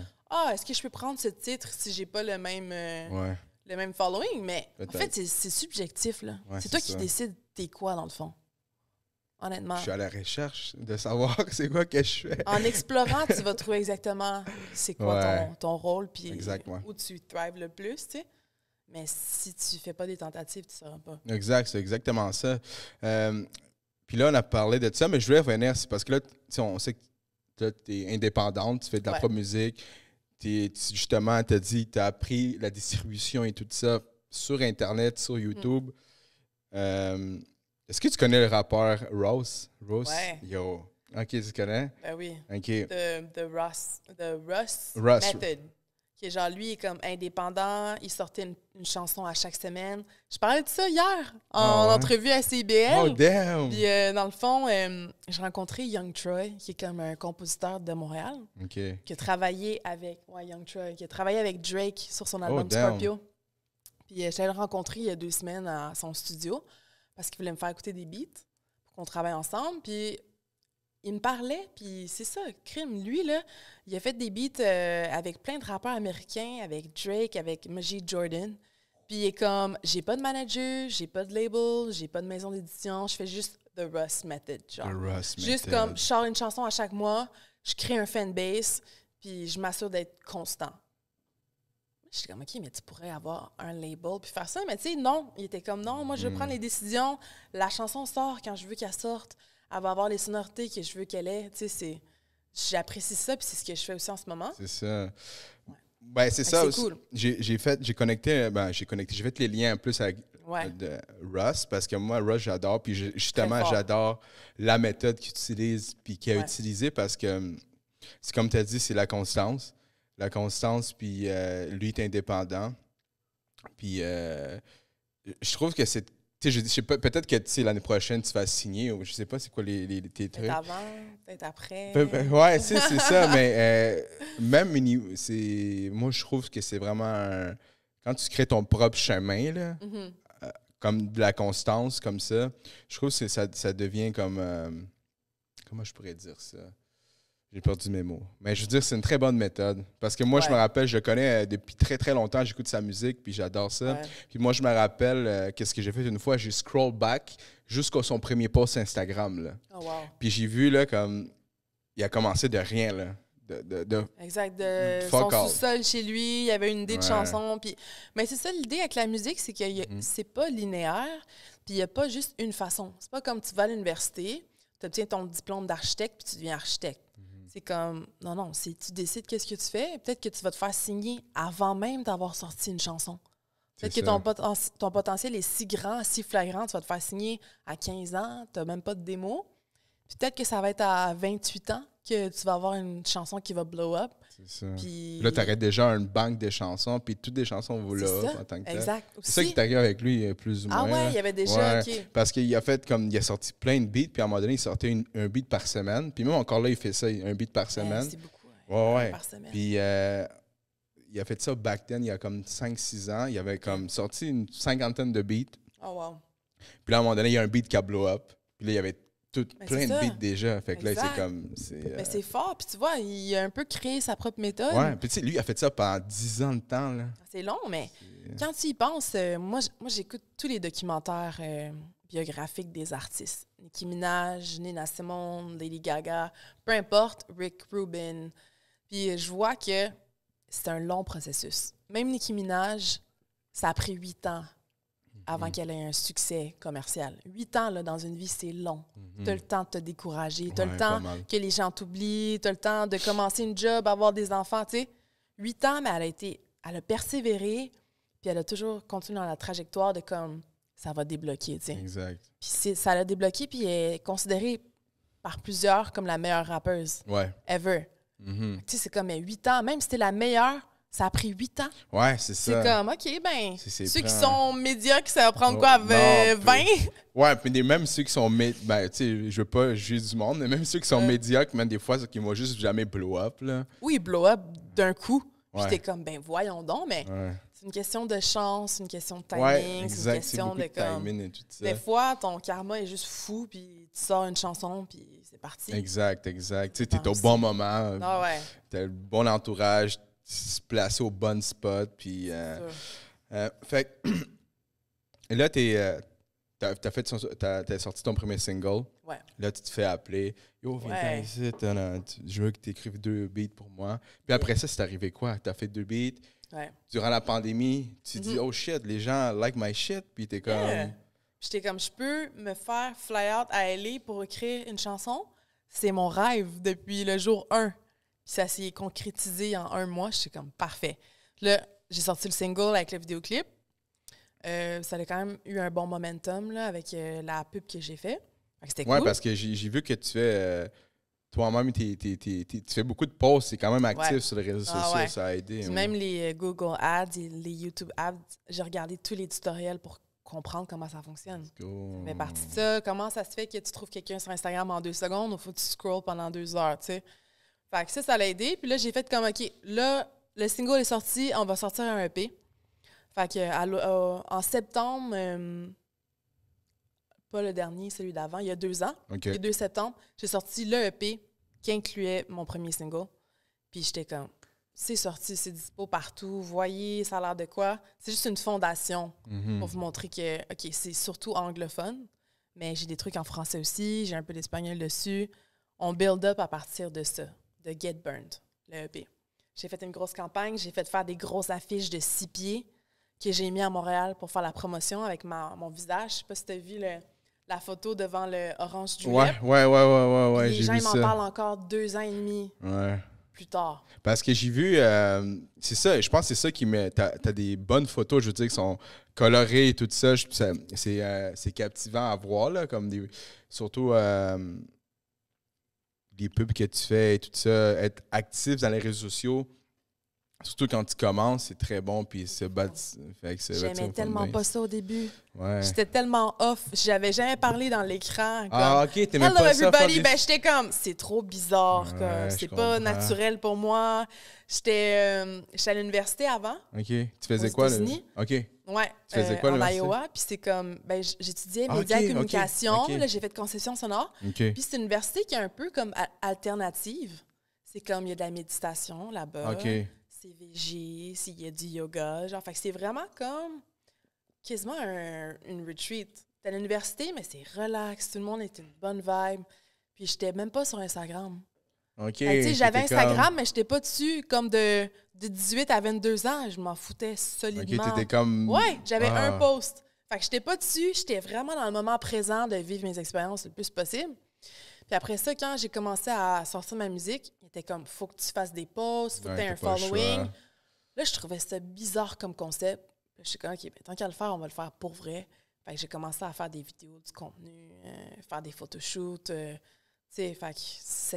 [SPEAKER 2] est-ce que je peux prendre ce titre si j'ai pas le même following? Mais en fait, c'est subjectif, là. Ouais, c'est toi qui décides t'es quoi, dans le fond. Honnêtement.
[SPEAKER 1] Je suis à la recherche de savoir c'est quoi que je fais.
[SPEAKER 2] En explorant, tu vas trouver exactement c'est quoi ton rôle puis où tu thrives le plus, tu sais. Mais si tu fais pas des tentatives, tu sauras pas.
[SPEAKER 1] Exact, c'est exactement ça. Puis là, on a parlé de ça, mais je voulais revenir, c'est parce que là, on sait que tu es indépendante, tu fais de la propre musique. Justement, tu as dit, tu as appris la distribution et tout ça sur Internet, sur YouTube. Est-ce que tu connais le rappeur Ross?
[SPEAKER 2] Ouais.
[SPEAKER 1] Yo. OK, tu connais?
[SPEAKER 2] Ben oui.
[SPEAKER 1] OK.
[SPEAKER 2] The Russ Method. Qui est genre, lui, il est comme indépendant. Il sortait une chanson à chaque semaine. Je parlais de ça hier, en entrevue à CBL.
[SPEAKER 1] Oh, damn!
[SPEAKER 2] Puis, dans le fond, j'ai rencontré Young Troy, qui est comme un compositeur de Montréal.
[SPEAKER 1] OK.
[SPEAKER 2] Qui a travaillé avec... Ouais, Young Troy. Qui a travaillé avec Drake sur son album Scorpio. Puis, j'allais le rencontrer il y a 2 semaines à son studio parce qu'il voulait me faire écouter des beats pour qu'on travaille ensemble. Puis... il me parlait, puis c'est ça, crime. Lui, là, il a fait des beats avec plein de rappeurs américains, avec Drake, avec Majid Jordan. Puis il est comme, j'ai pas de manager, j'ai pas de label, j'ai pas de maison d'édition, je fais juste The Russ Method, genre.
[SPEAKER 1] The Russ
[SPEAKER 2] juste
[SPEAKER 1] Method.
[SPEAKER 2] Comme, je sors une chanson à chaque mois, je crée un fanbase, puis je m'assure d'être constant. Je suis comme, OK, mais tu pourrais avoir un label puis faire ça. Mais tu sais, non. Il était comme, non, moi, je vais prendre les décisions. La chanson sort quand je veux qu'elle sorte. Elle va avoir les sonorités que je veux qu'elle ait. Tu sais, j'apprécie ça, puis c'est ce que je fais aussi en ce moment.
[SPEAKER 1] C'est ça. Ouais. Ben, c'est ça.
[SPEAKER 2] C'est cool.
[SPEAKER 1] J'ai fait les liens en plus avec de Russ, parce que moi, Russ, j'adore. Puis justement, j'adore la méthode qu'il utilise, puis qu'il a utilisée, parce que c'est comme tu as dit, c'est la constance. La constance, puis lui est indépendant. Puis je trouve que c'est... Je sais pas, peut-être que l'année prochaine, tu vas signer, ou je sais pas c'est quoi tes trucs.
[SPEAKER 2] Peut-être avant, peut-être après.
[SPEAKER 1] Ouais, c'est ça, mais même moi, je trouve que c'est vraiment quand tu crées ton propre chemin, là, comme de la constance, comme ça, je trouve que ça devient comme... comment je pourrais dire ça? J'ai perdu mes mots. Mais je veux dire, c'est une très bonne méthode. Parce que moi, je me rappelle, je le connais depuis très, très longtemps. J'écoute sa musique, puis j'adore ça. Ouais. Puis moi, je me rappelle, qu'est-ce que j'ai fait une fois? J'ai scroll back jusqu'à son premier post Instagram. Là.
[SPEAKER 2] Oh, wow.
[SPEAKER 1] Puis j'ai vu, là, comme... Il a commencé de rien, là.
[SPEAKER 2] Exact. De son sous-sol chez lui, il y avait une idée de chanson. Puis... Mais c'est ça, l'idée avec la musique, c'est que c'est pas linéaire. Puis il n'y a pas juste une façon. C'est pas comme tu vas à l'université, tu obtiens ton diplôme d'architecte, puis tu deviens architecte. C'est comme, non, si tu décides qu'est-ce que tu fais, peut-être que tu vas te faire signer avant même d'avoir sorti une chanson. Peut-être que ton potentiel est si grand, si flagrant, tu vas te faire signer à 15 ans, tu n'as même pas de démo. Peut-être que ça va être à 28 ans que tu vas avoir une chanson qui va blow up.
[SPEAKER 1] C'est ça.
[SPEAKER 2] Puis
[SPEAKER 1] Là, tu aurais déjà une banque de chansons, puis toutes les chansons vont là en tant que tel.
[SPEAKER 2] Exact.
[SPEAKER 1] C'est ça qui t'arrive avec lui, plus ou moins.
[SPEAKER 2] Ah ouais, il y avait déjà, OK.
[SPEAKER 1] Parce qu'il a fait comme, il a sorti plein de beats, puis à un moment donné, il sortait un beat par semaine. Puis même encore là, il fait ça, un beat par semaine.
[SPEAKER 2] C'est beaucoup,
[SPEAKER 1] ouais.
[SPEAKER 2] par semaine.
[SPEAKER 1] Puis il a fait ça back then, il y a comme 5-6 ans. Il avait comme sorti une 50aine de beats.
[SPEAKER 2] Oh wow.
[SPEAKER 1] Puis là, à un moment donné, il y a un beat qui a blow up. Puis là, il y avait plein de
[SPEAKER 2] ça.
[SPEAKER 1] beats déjà. Fait que là,
[SPEAKER 2] Exact.
[SPEAKER 1] c'est comme...
[SPEAKER 2] Mais c'est fort. Puis tu vois, il a un peu créé sa propre méthode.
[SPEAKER 1] Ouais, puis tu sais, lui, il a fait ça pendant 10 ans de temps, là.
[SPEAKER 2] C'est long, mais quand tu y penses, moi j'écoute tous les documentaires biographiques des artistes. Nicki Minaj, Nina Simone, Lady Gaga, peu importe, Rick Rubin. Puis je vois que c'est un long processus. Même Nicki Minaj, ça a pris 8 ans avant qu'elle ait un succès commercial. 8 ans, là, dans une vie, c'est long. Tu as le temps de te décourager, tu as le temps que les gens t'oublient, tu as le temps de commencer une job, avoir des enfants, tu sais. 8 ans, mais elle a persévéré, puis elle a toujours continué dans la trajectoire de comme, ça va débloquer, tu sais.
[SPEAKER 1] Exact.
[SPEAKER 2] Puis ça l'a débloqué, puis elle est considérée par plusieurs comme la meilleure rappeuse ever. Tu sais, c'est comme 8 ans, même si t'es la meilleure, ça a pris 8 ans.
[SPEAKER 1] Ouais, c'est ça.
[SPEAKER 2] C'est comme, OK, ben,
[SPEAKER 1] C'est
[SPEAKER 2] ceux qui sont médiocres, ça va prendre quoi, 20?
[SPEAKER 1] Ouais, puis même ceux qui sont... ben, tu sais, je veux pas juger du monde, mais même ceux qui sont médiocres, même des fois, ceux qui vont juste jamais blow up, là.
[SPEAKER 2] Oui, blow up d'un coup. Puis
[SPEAKER 1] Ouais.
[SPEAKER 2] t'es comme, ben voyons donc, mais c'est une question de chance, une question de timing,
[SPEAKER 1] Ouais, exact.
[SPEAKER 2] c'est une question
[SPEAKER 1] beaucoup
[SPEAKER 2] de comme...
[SPEAKER 1] timing et tout ça.
[SPEAKER 2] Des fois, ton karma est juste fou, puis tu sors une chanson, puis c'est parti.
[SPEAKER 1] Exact. Tu sais, t'es au bon moment.
[SPEAKER 2] Ah ouais.
[SPEAKER 1] T'as le bon entourage, se placer au bon spot, puis... fait que... Et là, t'as sorti ton premier single.
[SPEAKER 2] Ouais.
[SPEAKER 1] Là, tu te fais appeler. Yo, viens ici, je veux que tu écrives 2 beats pour moi. Puis après ça, c'est arrivé quoi? Tu as fait 2 beats.
[SPEAKER 2] Ouais.
[SPEAKER 1] Durant la pandémie, tu dis, oh shit, les gens like my shit. Puis t'es comme.
[SPEAKER 2] J'étais comme, je peux me faire fly out à LA pour écrire une chanson. C'est mon rêve depuis le jour 1. Puis ça s'est concrétisé en 1 mois. J'étais comme, parfait. Là, j'ai sorti le single avec le vidéoclip. Ça a quand même eu un bon momentum là, avec la pub que j'ai fait. C'était cool.
[SPEAKER 1] Ouais, parce que j'ai vu que tu fais toi-même, tu fais beaucoup de posts, c'est quand même actif sur les réseaux sociaux, ça a aidé.
[SPEAKER 2] Puis même les Google Ads et les YouTube Ads, j'ai regardé tous les tutoriels pour comprendre comment ça fonctionne. Ça fait partie de ça. Comment ça se fait que tu trouves quelqu'un sur Instagram en 2 secondes ou faut que tu scrolls pendant 2 heures, tu sais. Fait que ça l'a aidé. Puis là, j'ai fait comme, OK, là, le single est sorti, on va sortir un EP. Fait que en septembre, pas le dernier, celui d'avant, il y a 2 ans, le 2 septembre, j'ai sorti le EP qui incluait mon premier single. Puis j'étais comme, c'est sorti, c'est dispo partout, voyez, ça a l'air de quoi. C'est juste une fondation pour vous montrer que, OK, c'est surtout anglophone, mais j'ai des trucs en français aussi, j'ai un peu d'espagnol dessus. On build up à partir de ça, de Get Burned, le EP. J'ai fait une grosse campagne, j'ai fait faire des grosses affiches de 6 pieds que j'ai mis à Montréal pour faire la promotion avec mon visage. Je sais pas si tu as vu la photo devant le Orange Julep.
[SPEAKER 1] Ouais.
[SPEAKER 2] Les gens ils m'en parlent encore 2 ans et demi plus tard.
[SPEAKER 1] Parce que j'ai vu, c'est ça, je pense que c'est ça qui met. T'as des bonnes photos, je veux dire, qui sont colorées et tout ça. C'est captivant à voir, là, comme surtout les pubs que tu fais et tout ça, être actif dans les réseaux sociaux. Surtout quand tu commences, c'est très bon. Puis
[SPEAKER 2] j'aimais tellement pas ça au début.
[SPEAKER 1] Ouais.
[SPEAKER 2] J'étais tellement off. J'avais jamais parlé dans l'écran.
[SPEAKER 1] OK, t'aimais
[SPEAKER 2] Hello
[SPEAKER 1] pas
[SPEAKER 2] everybody.
[SPEAKER 1] ça.
[SPEAKER 2] Ben, j'étais comme, c'est trop bizarre. C'est pas naturel pour moi. J'étais à l'université avant.
[SPEAKER 1] OK. Tu faisais quoi? OK.
[SPEAKER 2] Ouais.
[SPEAKER 1] Tu faisais quoi,
[SPEAKER 2] en Iowa. Puis c'est comme, ben, j'étudiais médias et communication. Là, j'ai fait concession sonore. Puis c'est une université qui est un peu comme alternative. C'est comme, il y a de la méditation là-bas.
[SPEAKER 1] OK.
[SPEAKER 2] C'est VG, s'il y a du yoga. Genre, fait que c'est vraiment comme quasiment une retreat. T'es à l'université, mais c'est relax. Tout le monde est une bonne vibe. Puis j'étais même pas sur Instagram.
[SPEAKER 1] OK.
[SPEAKER 2] J'avais Instagram, mais j'étais pas dessus comme de 18 à 22 ans. Je m'en foutais solidement.
[SPEAKER 1] OK, t'étais comme...
[SPEAKER 2] Ouais, j'avais un post. Fait que j'étais pas dessus. J'étais vraiment dans le moment présent de vivre mes expériences le plus possible. Puis après ça, quand j'ai commencé à sortir ma musique, il était comme, faut que tu fasses des posts, faut que tu aies un following. Là, je trouvais ça bizarre comme concept. Puis je suis comme, OK, ben, tant qu'à le faire, on va le faire pour vrai. Fait que j'ai commencé à faire des vidéos, du contenu, faire des photoshoots. Tu sais, fait que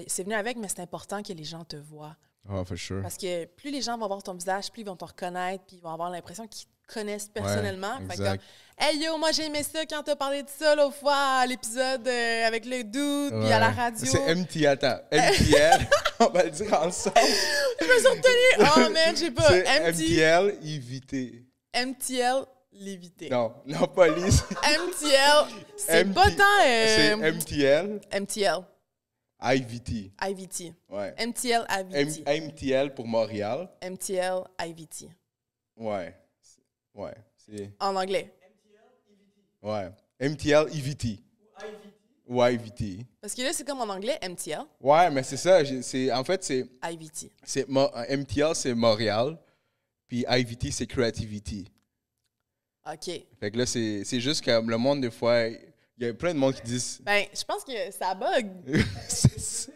[SPEAKER 2] c'est venu avec, mais c'est important que les gens te voient.
[SPEAKER 1] Oh, for sure.
[SPEAKER 2] Parce que plus les gens vont voir ton visage, plus ils vont te reconnaître, puis ils vont avoir l'impression qu'ils te connaissent personnellement.
[SPEAKER 1] Ouais,
[SPEAKER 2] Fait que
[SPEAKER 1] exact.
[SPEAKER 2] comme, hey yo, moi j'ai aimé ça quand t'as parlé de ça l'autre fois à l'épisode avec le dude, puis à la radio.
[SPEAKER 1] C'est MTL, attends. MTL, on va le dire ensemble.
[SPEAKER 2] Je me suis retenue. Oh man, j'ai pas.
[SPEAKER 1] C'est MTL, éviter.
[SPEAKER 2] MTL, l'éviter.
[SPEAKER 1] Non, non, police.
[SPEAKER 2] MTL, c'est pas tant.
[SPEAKER 1] C'est MTL,
[SPEAKER 2] MTL,
[SPEAKER 1] IVT.
[SPEAKER 2] IVT.
[SPEAKER 1] Ouais.
[SPEAKER 2] MTL, IVT.
[SPEAKER 1] MTL pour Montréal.
[SPEAKER 2] MTL, IVT.
[SPEAKER 1] Ouais. Ouais. C'est.
[SPEAKER 2] En anglais.
[SPEAKER 1] Ouais. MTL, EVT. Ou IVT.
[SPEAKER 2] Parce que là, c'est comme en anglais, MTL,
[SPEAKER 1] Ouais, mais c'est ça. En fait,
[SPEAKER 2] IVT.
[SPEAKER 1] MTL, c'est Montréal. Puis IVT, c'est Creativity.
[SPEAKER 2] OK.
[SPEAKER 1] Fait que là, c'est juste que le monde, des fois, il y a plein de monde qui disent.
[SPEAKER 2] Ben, je pense que ça bug.
[SPEAKER 1] C'est ça.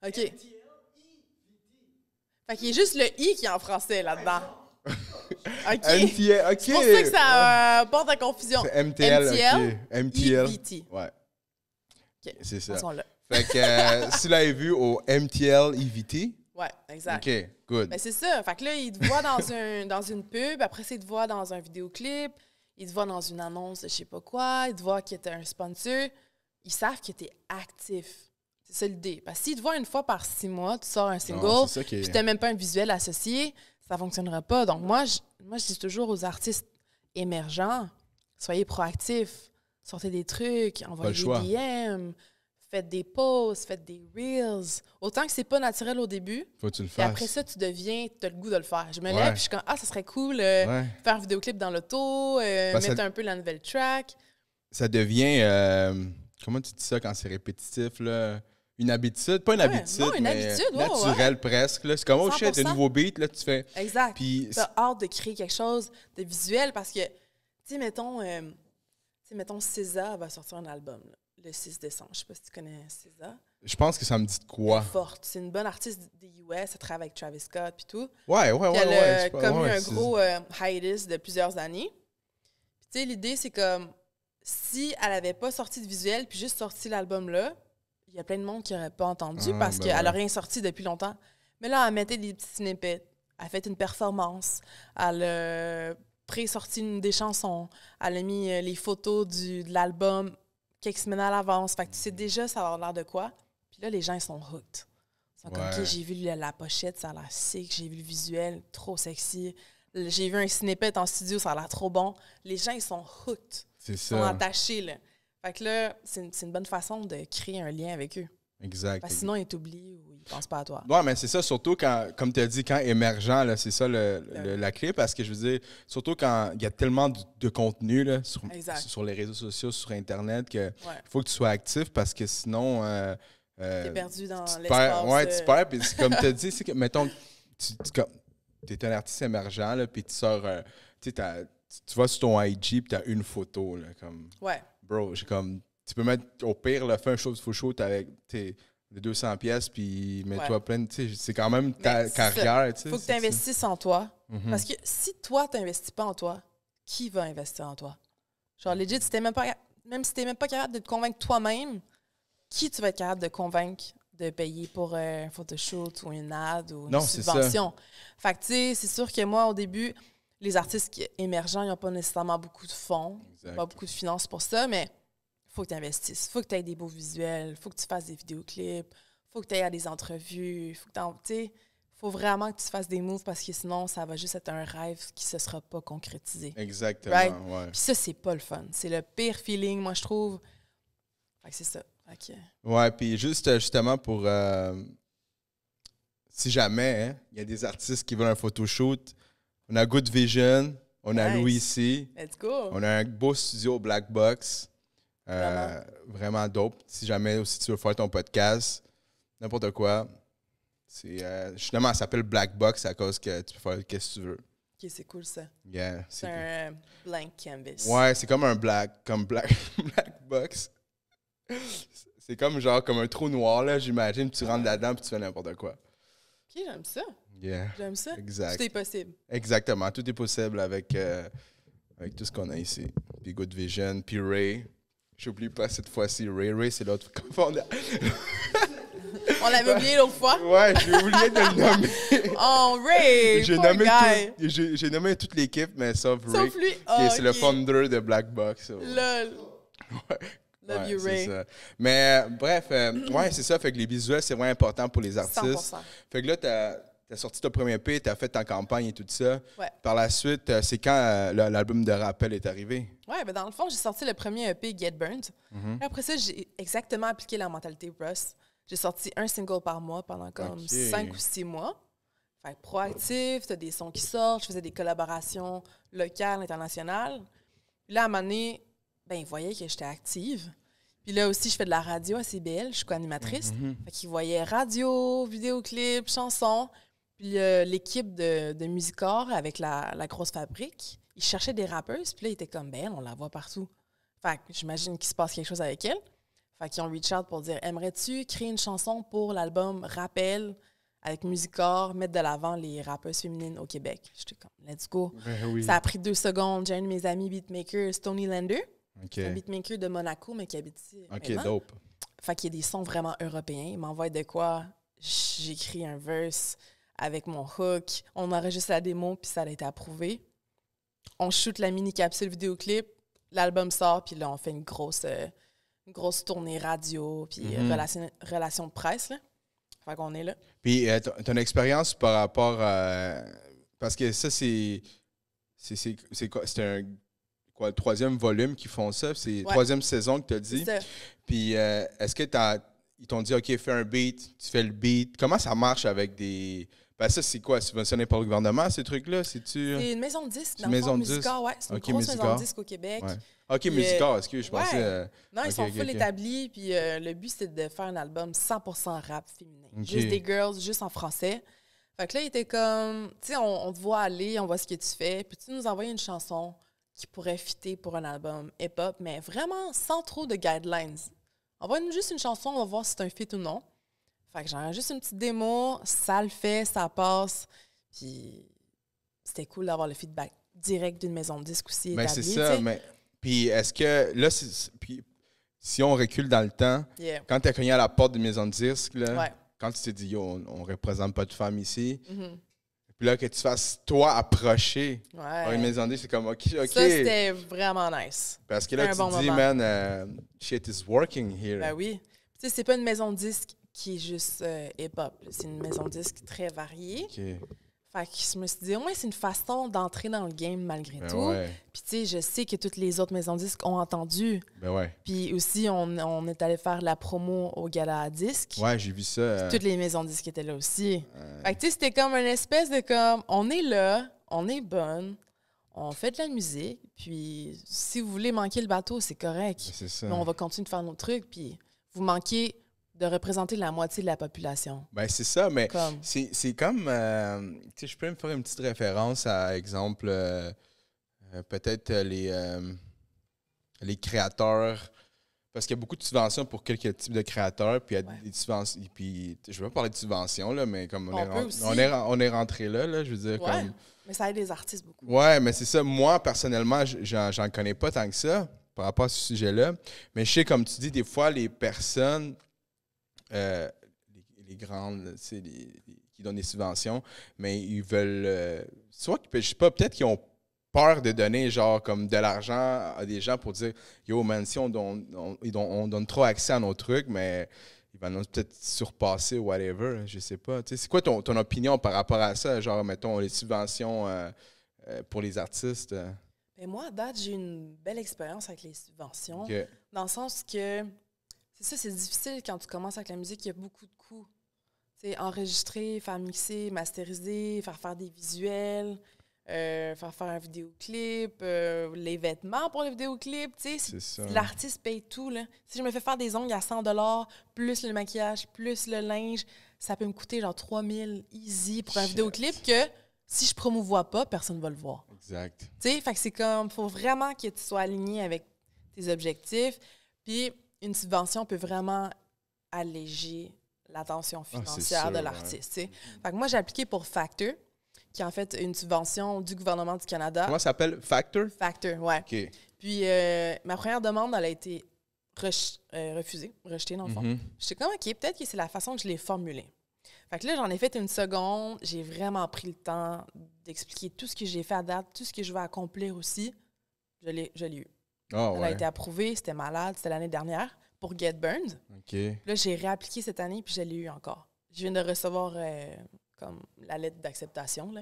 [SPEAKER 2] OK. Fait qu'il y a juste le I qui est en français là-dedans. OK.
[SPEAKER 1] MTL, OK.
[SPEAKER 2] C'est pour ça que ça porte à confusion.
[SPEAKER 1] C'est MTL,
[SPEAKER 2] MTL,
[SPEAKER 1] OK. MTL.
[SPEAKER 2] EVT.
[SPEAKER 1] Ouais.
[SPEAKER 2] OK.
[SPEAKER 1] C'est ça.
[SPEAKER 2] Façon-là.
[SPEAKER 1] Fait que si tu l'avais vu au MTL EVT.
[SPEAKER 2] Ouais, exact.
[SPEAKER 1] OK, good.
[SPEAKER 2] Ben, c'est ça. Fait que là, il te voit dans une pub, après ça, il te voit dans un vidéoclip, il te voit dans une annonce de je sais pas quoi, il te voit que tu un sponsor. Ils savent que tu es actif. C'est ça l'idée. Parce que s'ils te voient une fois par 6 mois, tu sors un single,
[SPEAKER 1] Non, c'est ça qui est-
[SPEAKER 2] puis tu n'as même pas un visuel associé, ça ne fonctionnera pas. Donc, moi, je dis toujours aux artistes émergents, soyez proactifs, sortez des trucs, envoyez
[SPEAKER 1] choix.
[SPEAKER 2] des DM, faites des posts, faites des reels. Autant que c'est pas naturel au début,
[SPEAKER 1] Faut que tu le
[SPEAKER 2] puis
[SPEAKER 1] fasses.
[SPEAKER 2] après ça, tu as le goût de le faire. Je me lève,
[SPEAKER 1] Ouais.
[SPEAKER 2] puis je suis comme, ça serait cool,
[SPEAKER 1] Ouais.
[SPEAKER 2] faire un vidéoclip dans l'auto,
[SPEAKER 1] Parce que
[SPEAKER 2] mettre un peu la nouvelle track.
[SPEAKER 1] Ça devient. Comment tu dis ça quand c'est répétitif, là? Une habitude, pas une
[SPEAKER 2] Ouais,
[SPEAKER 1] habitude,
[SPEAKER 2] non, une
[SPEAKER 1] mais
[SPEAKER 2] habitude, ouais,
[SPEAKER 1] naturelle presque. Là. C'est comme, oh shit,
[SPEAKER 2] 100%.
[SPEAKER 1] un nouveau beat, là, tu fais.
[SPEAKER 2] Exact.
[SPEAKER 1] Puis,
[SPEAKER 2] Tu as hâte de créer quelque chose de visuel parce que, tu sais, mettons, SZA va sortir un album là, le 6 décembre. Je sais pas si tu connais SZA.
[SPEAKER 1] je pense que ça me dit de
[SPEAKER 2] Elle
[SPEAKER 1] quoi.
[SPEAKER 2] est forte. C'est une bonne artiste des US. Elle travaille avec Travis Scott puis tout.
[SPEAKER 1] Ouais, ouais,
[SPEAKER 2] Puis
[SPEAKER 1] ouais.
[SPEAKER 2] elle
[SPEAKER 1] ouais,
[SPEAKER 2] a
[SPEAKER 1] je pense-
[SPEAKER 2] comme eu
[SPEAKER 1] ouais,
[SPEAKER 2] un
[SPEAKER 1] c'est-
[SPEAKER 2] gros hiatus de plusieurs années. Puis, tu sais, l'idée, c'est comme si elle avait pas sorti de visuel puis juste sorti l'album là, il y a plein de monde qui n'aurait pas entendu
[SPEAKER 1] Ah,
[SPEAKER 2] parce
[SPEAKER 1] ben
[SPEAKER 2] qu'elle n'a
[SPEAKER 1] ouais.
[SPEAKER 2] rien sorti depuis longtemps. Mais là, elle mettait des petits snippets. Elle a fait une performance. Elle a pré-sorti des chansons. Elle a mis les photos de l'album quelques semaines à l'avance. Fait que tu sais déjà, ça va avoir l'air de quoi. Puis là, les gens, ils sont hooked. Ils sont comme,
[SPEAKER 1] Ouais.
[SPEAKER 2] OK, j'ai vu la pochette, ça a l'air sick. J'ai vu le visuel, trop sexy. J'ai vu un snippet en studio, ça a l'air trop bon. Les gens, ils sont hooked.
[SPEAKER 1] C'est
[SPEAKER 2] Ils sont
[SPEAKER 1] ça.
[SPEAKER 2] attachés, là. Fait que là, c'est une bonne façon de créer un lien avec eux.
[SPEAKER 1] Exact.
[SPEAKER 2] Parce que sinon, ils t'oublient ou ils pensent pas à toi.
[SPEAKER 1] Ouais, mais c'est ça, surtout quand, comme tu as dit, quand émergent, là, c'est ça la clé, parce que je veux dire, surtout quand il y a tellement de contenu là,
[SPEAKER 2] Exact.
[SPEAKER 1] sur les réseaux sociaux, sur Internet, qu'il
[SPEAKER 2] Ouais.
[SPEAKER 1] faut que tu sois actif parce que sinon.
[SPEAKER 2] T'es perdu dans
[SPEAKER 1] tu te
[SPEAKER 2] l'espace.
[SPEAKER 1] perds, ouais, tu te perds. Puis c'est comme tu as dit, c'est que, mettons, tu es un artiste émergent, là, puis tu sors, tu vas sur ton IG, puis tu as une photo, là, comme,
[SPEAKER 2] Ouais.
[SPEAKER 1] bro, j'ai comme, tu peux mettre, au pire, là, fais un shoot avec les 200 pièces, puis mets-toi
[SPEAKER 2] Ouais.
[SPEAKER 1] plein, tu sais, c'est quand même ta
[SPEAKER 2] Mais c'est
[SPEAKER 1] carrière, tu sais.
[SPEAKER 2] Faut que tu
[SPEAKER 1] c'est-
[SPEAKER 2] investisses en toi.
[SPEAKER 1] Mhm.
[SPEAKER 2] Parce que si toi, tu n'investis pas en toi, qui va investir en toi? Genre, legit, si t'es même pas, même si tu n'es même pas capable de te convaincre toi-même, qui tu vas être capable de convaincre de payer pour un photoshoot ou une ad ou une
[SPEAKER 1] Non, c'est ça.
[SPEAKER 2] subvention? Fait que, tu sais, c'est sûr que moi, au début, les artistes émergents, ils n'ont pas nécessairement beaucoup de fonds,
[SPEAKER 1] Exact.
[SPEAKER 2] pas beaucoup de finances pour ça, mais il faut que tu investisses. Il faut que tu aies des beaux visuels, il faut que tu fasses des vidéoclips, il faut que tu ailles à des entrevues, il faut que tu faut vraiment que tu fasses des moves parce que sinon, ça va juste être un rêve qui ne se sera pas concrétisé.
[SPEAKER 1] Exactement,
[SPEAKER 2] Right?
[SPEAKER 1] ouais.
[SPEAKER 2] Puis ça, c'est pas le fun. C'est le pire feeling, moi, je trouve. Fait que c'est ça. Fait que,
[SPEAKER 1] Ouais, puis justement pour... si jamais, hein, il y a des artistes qui veulent un photoshoot, on a Good Vision, on a
[SPEAKER 2] Nice.
[SPEAKER 1] Louis ici,
[SPEAKER 2] let's go!
[SPEAKER 1] on a un beau studio Black Box.
[SPEAKER 2] Vraiment.
[SPEAKER 1] Vraiment dope. Si jamais aussi tu veux faire ton podcast, n'importe quoi, c'est justement, ça s'appelle Black Box à cause que tu peux faire ce que tu veux.
[SPEAKER 2] OK, c'est cool, ça.
[SPEAKER 1] Yeah,
[SPEAKER 2] C'est un blank canvas.
[SPEAKER 1] Ouais, c'est comme un black black box. C'est comme genre comme un trou noir là, j'imagine, tu rentres là-dedans puis tu fais n'importe quoi.
[SPEAKER 2] OK, j'aime ça.
[SPEAKER 1] Yeah.
[SPEAKER 2] J'aime ça.
[SPEAKER 1] Exact.
[SPEAKER 2] Tout est possible.
[SPEAKER 1] Exactement. Tout est possible avec tout ce qu'on a ici. Puis Good Vision, puis Ray. J'oublie pas cette fois-ci. Ray, c'est l'autre cofondateur.
[SPEAKER 2] On l'avait oublié l'autre fois.
[SPEAKER 1] Ouais, j'ai oublié de le nommer.
[SPEAKER 2] Oh, Ray!
[SPEAKER 1] J'ai nommé toute l'équipe, mais sauf Ray.
[SPEAKER 2] Sauf lui.
[SPEAKER 1] C'est le founder de Black Box. So.
[SPEAKER 2] Lol.
[SPEAKER 1] Ouais.
[SPEAKER 2] Love you, Ray.
[SPEAKER 1] Ça. Mais bref, ouais, c'est ça. Fait que les visuels, c'est vraiment important pour les artistes.
[SPEAKER 2] 100%.
[SPEAKER 1] Fait que là, t'as sorti ton premier EP, t'as fait ta campagne et tout ça.
[SPEAKER 2] Ouais.
[SPEAKER 1] Par la suite, c'est quand l'album de rappel est arrivé?
[SPEAKER 2] Ouais, ben dans le fond, j'ai sorti le premier EP, Get Burned.
[SPEAKER 1] Mm-hmm.
[SPEAKER 2] Après ça, j'ai exactement appliqué la mentalité Russ. J'ai sorti un single par mois pendant comme 5 ou 6 mois. Fait que proactif, t'as des sons qui sortent, je faisais des collaborations locales, internationales. Puis là, à un moment donné, ben, ils voyaient que j'étais active. Puis là aussi, je fais de la radio à CBL, je suis co-animatrice. Fait qu'ils voyaient radio, vidéoclip, chansons. Puis l'équipe de Musicor avec la grosse fabrique, ils cherchaient des rappeuses. Puis là, ils étaient comme, ben, on la voit partout. Fait que j'imagine qu'il se passe quelque chose avec elle. Fait qu'ils ont reach out pour dire, aimerais-tu créer une chanson pour l'album Rappel avec Musicor, mettre de l'avant les rappeuses féminines au Québec? J'étais comme, let's go.
[SPEAKER 1] Oui.
[SPEAKER 2] Ça a pris 2 secondes. J'ai un de mes amis beatmakers, Stony Lander.
[SPEAKER 1] OK.
[SPEAKER 2] Un beatmaker de Monaco, mais qui habite ici.
[SPEAKER 1] OK,
[SPEAKER 2] maintenant.
[SPEAKER 1] dope.
[SPEAKER 2] Fait qu'il y a des sons vraiment européens. Il m'envoie de quoi? J'écris un verse avec mon hook. On enregistre la démo, puis ça a été approuvé. On shoot la mini-capsule vidéoclip. L'album sort, puis là, on fait une grosse tournée radio, puis relation de presse, là. Fait qu'on est là.
[SPEAKER 1] Puis ton expérience par rapport à... Parce que ça, c'est le 3e volume qu'ils font ça? C'est la 3e saison que tu as dit.
[SPEAKER 2] C'est ça.
[SPEAKER 1] Puis est-ce que ils t'ont dit, OK, fais un beat, tu fais le beat. Comment ça marche avec des... Ben ça, c'est quoi? Subventionné par le gouvernement, ces trucs-là? C'est
[SPEAKER 2] une maison de disques.
[SPEAKER 1] Une maison de disques?
[SPEAKER 2] Ouais. C'est une grosse maison de disques au Québec.
[SPEAKER 1] Ouais. OK, Musicor, est-ce que je pensais...
[SPEAKER 2] Non, ils sont full établis. Puis le but, c'est de faire un album 100% rap féminin.
[SPEAKER 1] Okay.
[SPEAKER 2] Juste des girls, juste en français. Fait que là, il était comme... Tu sais, on te voit aller, on voit ce que tu fais. Puis tu nous envoies une chanson qui pourrait fitter pour un album hip-hop, mais vraiment sans trop de guidelines. Envoie-nous juste une chanson, on va voir si c'est un fit ou non. Fait que j'enregistre juste une petite démo, ça le fait, ça passe. Puis c'était cool d'avoir le feedback direct d'une maison de disques aussi établie.
[SPEAKER 1] Mais c'est ça, mais... Puis est-ce que... Là, puis, si on recule dans le temps, quand tu as cogné à la porte d'une maison de disques, là, quand tu t'es dit, yo, on représente pas de femmes ici, puis là, que tu fasses, toi, approcher par une maison de disques, c'est comme, OK.
[SPEAKER 2] Ça, c'était vraiment nice.
[SPEAKER 1] Parce que là, tu te dis, man, shit is working here.
[SPEAKER 2] Ben oui. Tu sais, c'est pas une maison de disques qui est juste hip-hop. C'est une maison de disques très variée.
[SPEAKER 1] OK.
[SPEAKER 2] Fait que je me suis dit, au moins, c'est une façon d'entrer dans le game malgré tout.
[SPEAKER 1] Ouais.
[SPEAKER 2] Puis, tu sais, je sais que toutes les autres maisons de disques ont entendu.
[SPEAKER 1] Ben ouais.
[SPEAKER 2] Puis aussi, on est allé faire la promo au gala à disques.
[SPEAKER 1] Ouais, j'ai vu ça.
[SPEAKER 2] Toutes les maisons de disques étaient là aussi. Fait que, tu sais, c'était comme une espèce de comme, on est là, on est bonne, on fait de la musique, puis si vous voulez manquer le bateau, c'est correct.
[SPEAKER 1] C'est ça.
[SPEAKER 2] Mais on va continuer de faire nos trucs, puis vous manquez de représenter la moitié de la population.
[SPEAKER 1] Ben c'est ça, mais c'est comme... tu sais, je peux me faire une petite référence à, exemple, peut-être les créateurs, parce qu'il y a beaucoup de subventions pour quelques types de créateurs, puis il y a des subventions... Puis, je ne vais pas parler de subventions, là, mais comme on est rentré là, je veux dire...
[SPEAKER 2] Ouais,
[SPEAKER 1] comme...
[SPEAKER 2] mais ça aide les artistes beaucoup.
[SPEAKER 1] Ouais, mais c'est ça. Moi, personnellement, j'en connais pas tant que ça par rapport à ce sujet-là, mais je sais, comme tu dis, des fois, les personnes... les grandes, qui donnent des subventions, mais ils veulent... soit, je sais pas, peut-être qu'ils ont peur de donner, genre, comme de l'argent à des gens pour dire « Yo, man, si on donne trop accès à nos trucs, mais ils vont peut-être surpasser ou whatever. » Je sais pas. Tu sais, c'est quoi ton opinion par rapport à ça? Genre, mettons, les subventions pour les artistes?
[SPEAKER 2] Ben moi, à date, j'ai une belle expérience avec les subventions.
[SPEAKER 1] Okay.
[SPEAKER 2] Dans le sens que... C'est ça, c'est difficile quand tu commences avec la musique, il y a beaucoup de coûts. T'sais, enregistrer, faire mixer, masteriser, faire des visuels, faire un vidéoclip, les vêtements pour le vidéoclip. L'artiste paye tout. Là. Si je me fais faire des ongles à 100$, plus le maquillage, plus le linge, ça peut me coûter genre 3000 easy pour un vidéoclip que si je promouvois pas, personne ne va le voir.
[SPEAKER 1] Exact.
[SPEAKER 2] Fait que c'est comme, faut vraiment que tu sois aligné avec tes objectifs. Puis, une subvention peut vraiment alléger l'attention
[SPEAKER 1] c'est
[SPEAKER 2] financière
[SPEAKER 1] sûr,
[SPEAKER 2] de
[SPEAKER 1] ouais.
[SPEAKER 2] l'artiste. Tu sais. Fait que moi, j'ai appliqué pour Factor, qui est en fait une subvention du gouvernement du Canada.
[SPEAKER 1] Comment ça s'appelle? Factor?
[SPEAKER 2] Factor, ouais.
[SPEAKER 1] OK.
[SPEAKER 2] Puis ma première demande, elle a été refusée, rejetée dans le fond.
[SPEAKER 1] Mhm.
[SPEAKER 2] J'étais comme, OK, peut-être que c'est la façon que je l'ai formulée. Fait que là, j'en ai fait une seconde. J'ai vraiment pris le temps d'expliquer tout ce que j'ai fait à date, tout ce que je veux accomplir aussi. Je l'ai eu.
[SPEAKER 1] Ah
[SPEAKER 2] Elle a
[SPEAKER 1] ouais.
[SPEAKER 2] été approuvée, c'était malade, c'était l'année dernière pour Get Burned.
[SPEAKER 1] OK.
[SPEAKER 2] Puis là, j'ai réappliqué cette année, puis je l'ai eu encore. Je viens de recevoir comme la lettre d'acceptation. Là.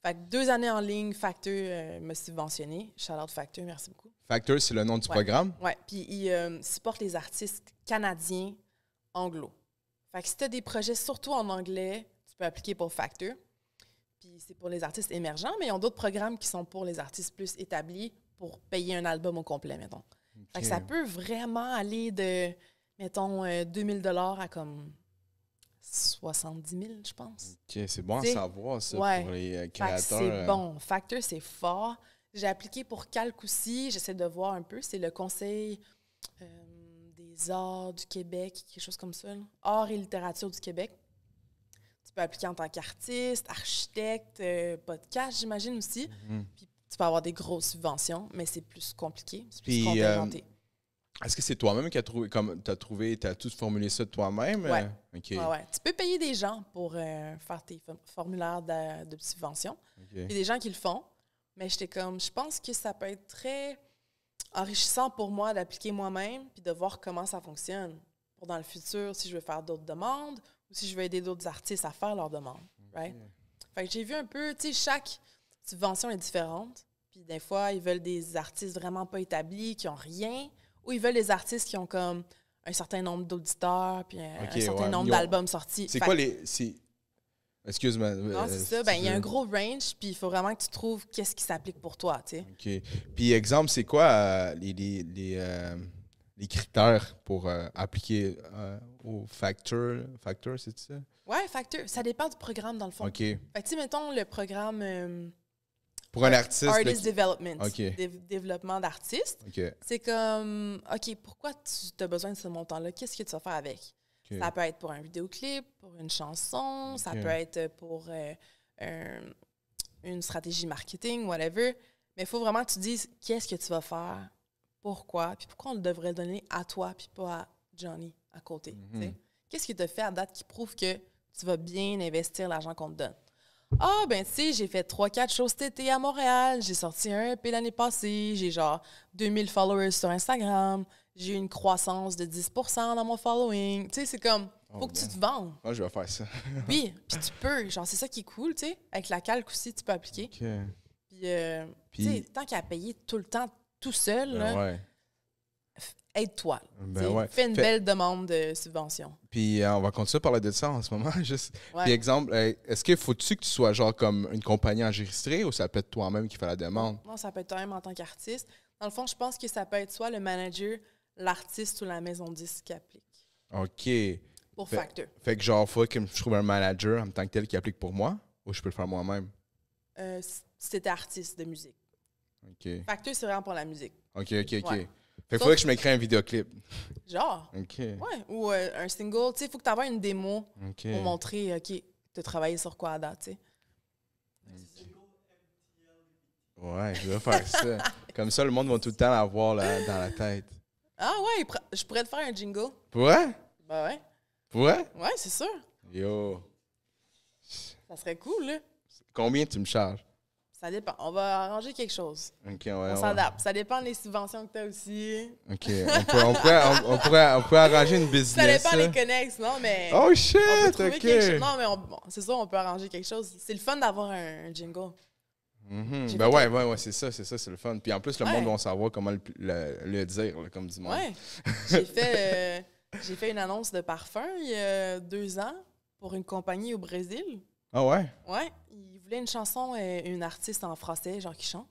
[SPEAKER 2] Fait que 2 années en ligne, Factor m'a subventionné. Shout-out Factor, merci beaucoup.
[SPEAKER 1] Factor, c'est le nom du programme?
[SPEAKER 2] Oui, puis il supporte les artistes canadiens anglo. Fait que si tu as des projets surtout en anglais, tu peux appliquer pour Factor. Puis c'est pour les artistes émergents, mais ils ont d'autres programmes qui sont pour les artistes plus établis pour payer un album au complet, mettons. Fait que ça peut vraiment aller de, mettons, 2000 $ à comme 70 000, je pense.
[SPEAKER 1] OK, c'est bon à
[SPEAKER 2] T'sais,
[SPEAKER 1] savoir, ça,
[SPEAKER 2] ouais.
[SPEAKER 1] pour les
[SPEAKER 2] Fait que
[SPEAKER 1] créateurs.
[SPEAKER 2] c'est bon. Factor, c'est fort. J'ai appliqué pour Calc aussi. J'essaie de voir un peu. C'est le Conseil des arts du Québec, quelque chose comme ça. Là. Arts et littérature du Québec. Tu peux appliquer en tant qu'artiste, architecte, podcast, j'imagine aussi.
[SPEAKER 1] Mhm.
[SPEAKER 2] Puis tu peux avoir des grosses subventions, mais c'est plus compliqué. C'est plus
[SPEAKER 1] Puis,
[SPEAKER 2] contingenté.
[SPEAKER 1] Est-ce que c'est toi-même qui as trouvé, comme tu as tout formulé ça toi-même?
[SPEAKER 2] Ouais.
[SPEAKER 1] OK.
[SPEAKER 2] Ouais. Tu peux payer des gens pour faire tes formulaires de subvention.
[SPEAKER 1] OK.
[SPEAKER 2] Il y a des gens qui le font, mais j'étais comme, je pense que ça peut être très enrichissant pour moi d'appliquer moi-même puis de voir comment ça fonctionne pour dans le futur, si je veux faire d'autres demandes ou si je veux aider d'autres artistes à faire leurs demandes. Right? Fait que j'ai vu un peu, tu sais, chaque subvention est différente. Puis des fois, ils veulent des artistes vraiment pas établis, qui ont rien, ou ils veulent des artistes qui ont comme un certain nombre d'auditeurs puis un certain nombre d'albums sortis.
[SPEAKER 1] C'est
[SPEAKER 2] Fait
[SPEAKER 1] quoi
[SPEAKER 2] que-
[SPEAKER 1] les... Excuse-moi.
[SPEAKER 2] Non, c'est ça. Ben, il y a un gros range, puis il faut vraiment que tu trouves qu'est-ce qui s'applique pour toi, tu sais.
[SPEAKER 1] OK. Puis, exemple, c'est quoi les critères pour appliquer au Factor? Factor, c'est ça?
[SPEAKER 2] Ouais, Factor, ça dépend du programme, dans le fond.
[SPEAKER 1] OK.
[SPEAKER 2] Fait que, tu sais, mettons le programme
[SPEAKER 1] Pour un artiste... là,
[SPEAKER 2] Artist Development,
[SPEAKER 1] OK.
[SPEAKER 2] développement d'artistes,
[SPEAKER 1] OK.
[SPEAKER 2] c'est comme, OK, pourquoi tu as besoin de ce montant-là? Qu'est-ce que tu vas faire avec?
[SPEAKER 1] OK.
[SPEAKER 2] Ça peut être pour un vidéoclip, pour une chanson, ça
[SPEAKER 1] OK.
[SPEAKER 2] peut être pour une stratégie marketing, whatever. Mais il faut vraiment que tu dises qu'est-ce que tu vas faire, pourquoi, puis pourquoi on devrait le donner à toi, puis pas à Johnny à côté. Tu sais. Qu'est-ce que tu as fait à date qui prouve que tu vas bien investir l'argent qu'on te donne? Ah, ben, tu sais, j'ai fait 3-4 shows cet été à Montréal, j'ai sorti un EP l'année passée, j'ai genre 2000 followers sur Instagram, j'ai eu une croissance de 10% dans mon following. Tu sais, c'est comme, faut que tu te vendes.
[SPEAKER 1] Moi, je vais faire ça.
[SPEAKER 2] Oui, puis tu peux. Genre, c'est ça qui est cool, tu sais. Avec la calque aussi, tu peux appliquer.
[SPEAKER 1] OK.
[SPEAKER 2] Puis, tu sais, tant qu'à payer tout le temps tout seul,
[SPEAKER 1] Ben
[SPEAKER 2] là,
[SPEAKER 1] ouais.
[SPEAKER 2] aide-toi.
[SPEAKER 1] Ben
[SPEAKER 2] Tu sais,
[SPEAKER 1] ouais.
[SPEAKER 2] Fais une belle demande de subvention.
[SPEAKER 1] Puis on va continuer à parler de ça en ce moment. Juste.
[SPEAKER 2] Ouais.
[SPEAKER 1] Puis exemple, est-ce qu'il faut-tu que tu sois genre comme une compagnie enregistrée ou ça peut être toi-même qui fait la demande?
[SPEAKER 2] Non, ça peut être toi-même en tant qu'artiste. Dans le fond, je pense que ça peut être soit le manager, l'artiste ou la maison de disque qui applique
[SPEAKER 1] OK.
[SPEAKER 2] pour
[SPEAKER 1] Fait-
[SPEAKER 2] Factor.
[SPEAKER 1] Fait que genre, faut que je trouve un manager en tant que tel qui applique pour moi ou je peux le faire moi-même?
[SPEAKER 2] Si t'étais artiste de musique.
[SPEAKER 1] OK.
[SPEAKER 2] Factor, c'est vraiment pour la musique.
[SPEAKER 1] OK.
[SPEAKER 2] Ouais.
[SPEAKER 1] Fait qu'il
[SPEAKER 2] Sauf-
[SPEAKER 1] faudrait que je m'écris un vidéoclip.
[SPEAKER 2] Genre,
[SPEAKER 1] OK.
[SPEAKER 2] ouais. Ou un single. Tu sais, il faut que tu aies une démo
[SPEAKER 1] OK.
[SPEAKER 2] pour montrer, OK, tu as travaillé sur quoi à date, tu sais.
[SPEAKER 1] Ouais, je vais faire ça. Comme ça, le monde va tout le temps l'avoir là, dans la tête.
[SPEAKER 2] Ah ouais, je pourrais te faire un jingle.
[SPEAKER 1] Pour vrai?
[SPEAKER 2] Ben ouais.
[SPEAKER 1] Pour vrai?
[SPEAKER 2] Ouais, c'est sûr.
[SPEAKER 1] Yo.
[SPEAKER 2] Ça serait cool, là.
[SPEAKER 1] Combien tu me charges?
[SPEAKER 2] Ça dépend. On va arranger quelque chose.
[SPEAKER 1] OK, ouais.
[SPEAKER 2] On s'adapte. Ça dépend des subventions que tu as aussi.
[SPEAKER 1] OK. On pourrait arranger une business.
[SPEAKER 2] Ça dépend
[SPEAKER 1] là.
[SPEAKER 2] des connexes, non, mais
[SPEAKER 1] Oh shit!
[SPEAKER 2] on peut trouver
[SPEAKER 1] OK.
[SPEAKER 2] quelque chose. Non, mais bon, c'est sûr, on peut arranger quelque chose. C'est le fun d'avoir un jingle.
[SPEAKER 1] Mhm.
[SPEAKER 2] J'ai
[SPEAKER 1] Ben
[SPEAKER 2] fait
[SPEAKER 1] ouais, c'est ça, c'est le fun. Puis en plus, le
[SPEAKER 2] Ouais.
[SPEAKER 1] monde va savoir comment le dire, là, comme du monde.
[SPEAKER 2] Ouais. J'ai fait une annonce de parfum il y a 2 ans pour une compagnie au Brésil.
[SPEAKER 1] Ah ouais?
[SPEAKER 2] Ouais. Ils voulaient une chanson, une artiste en français, genre qui chante.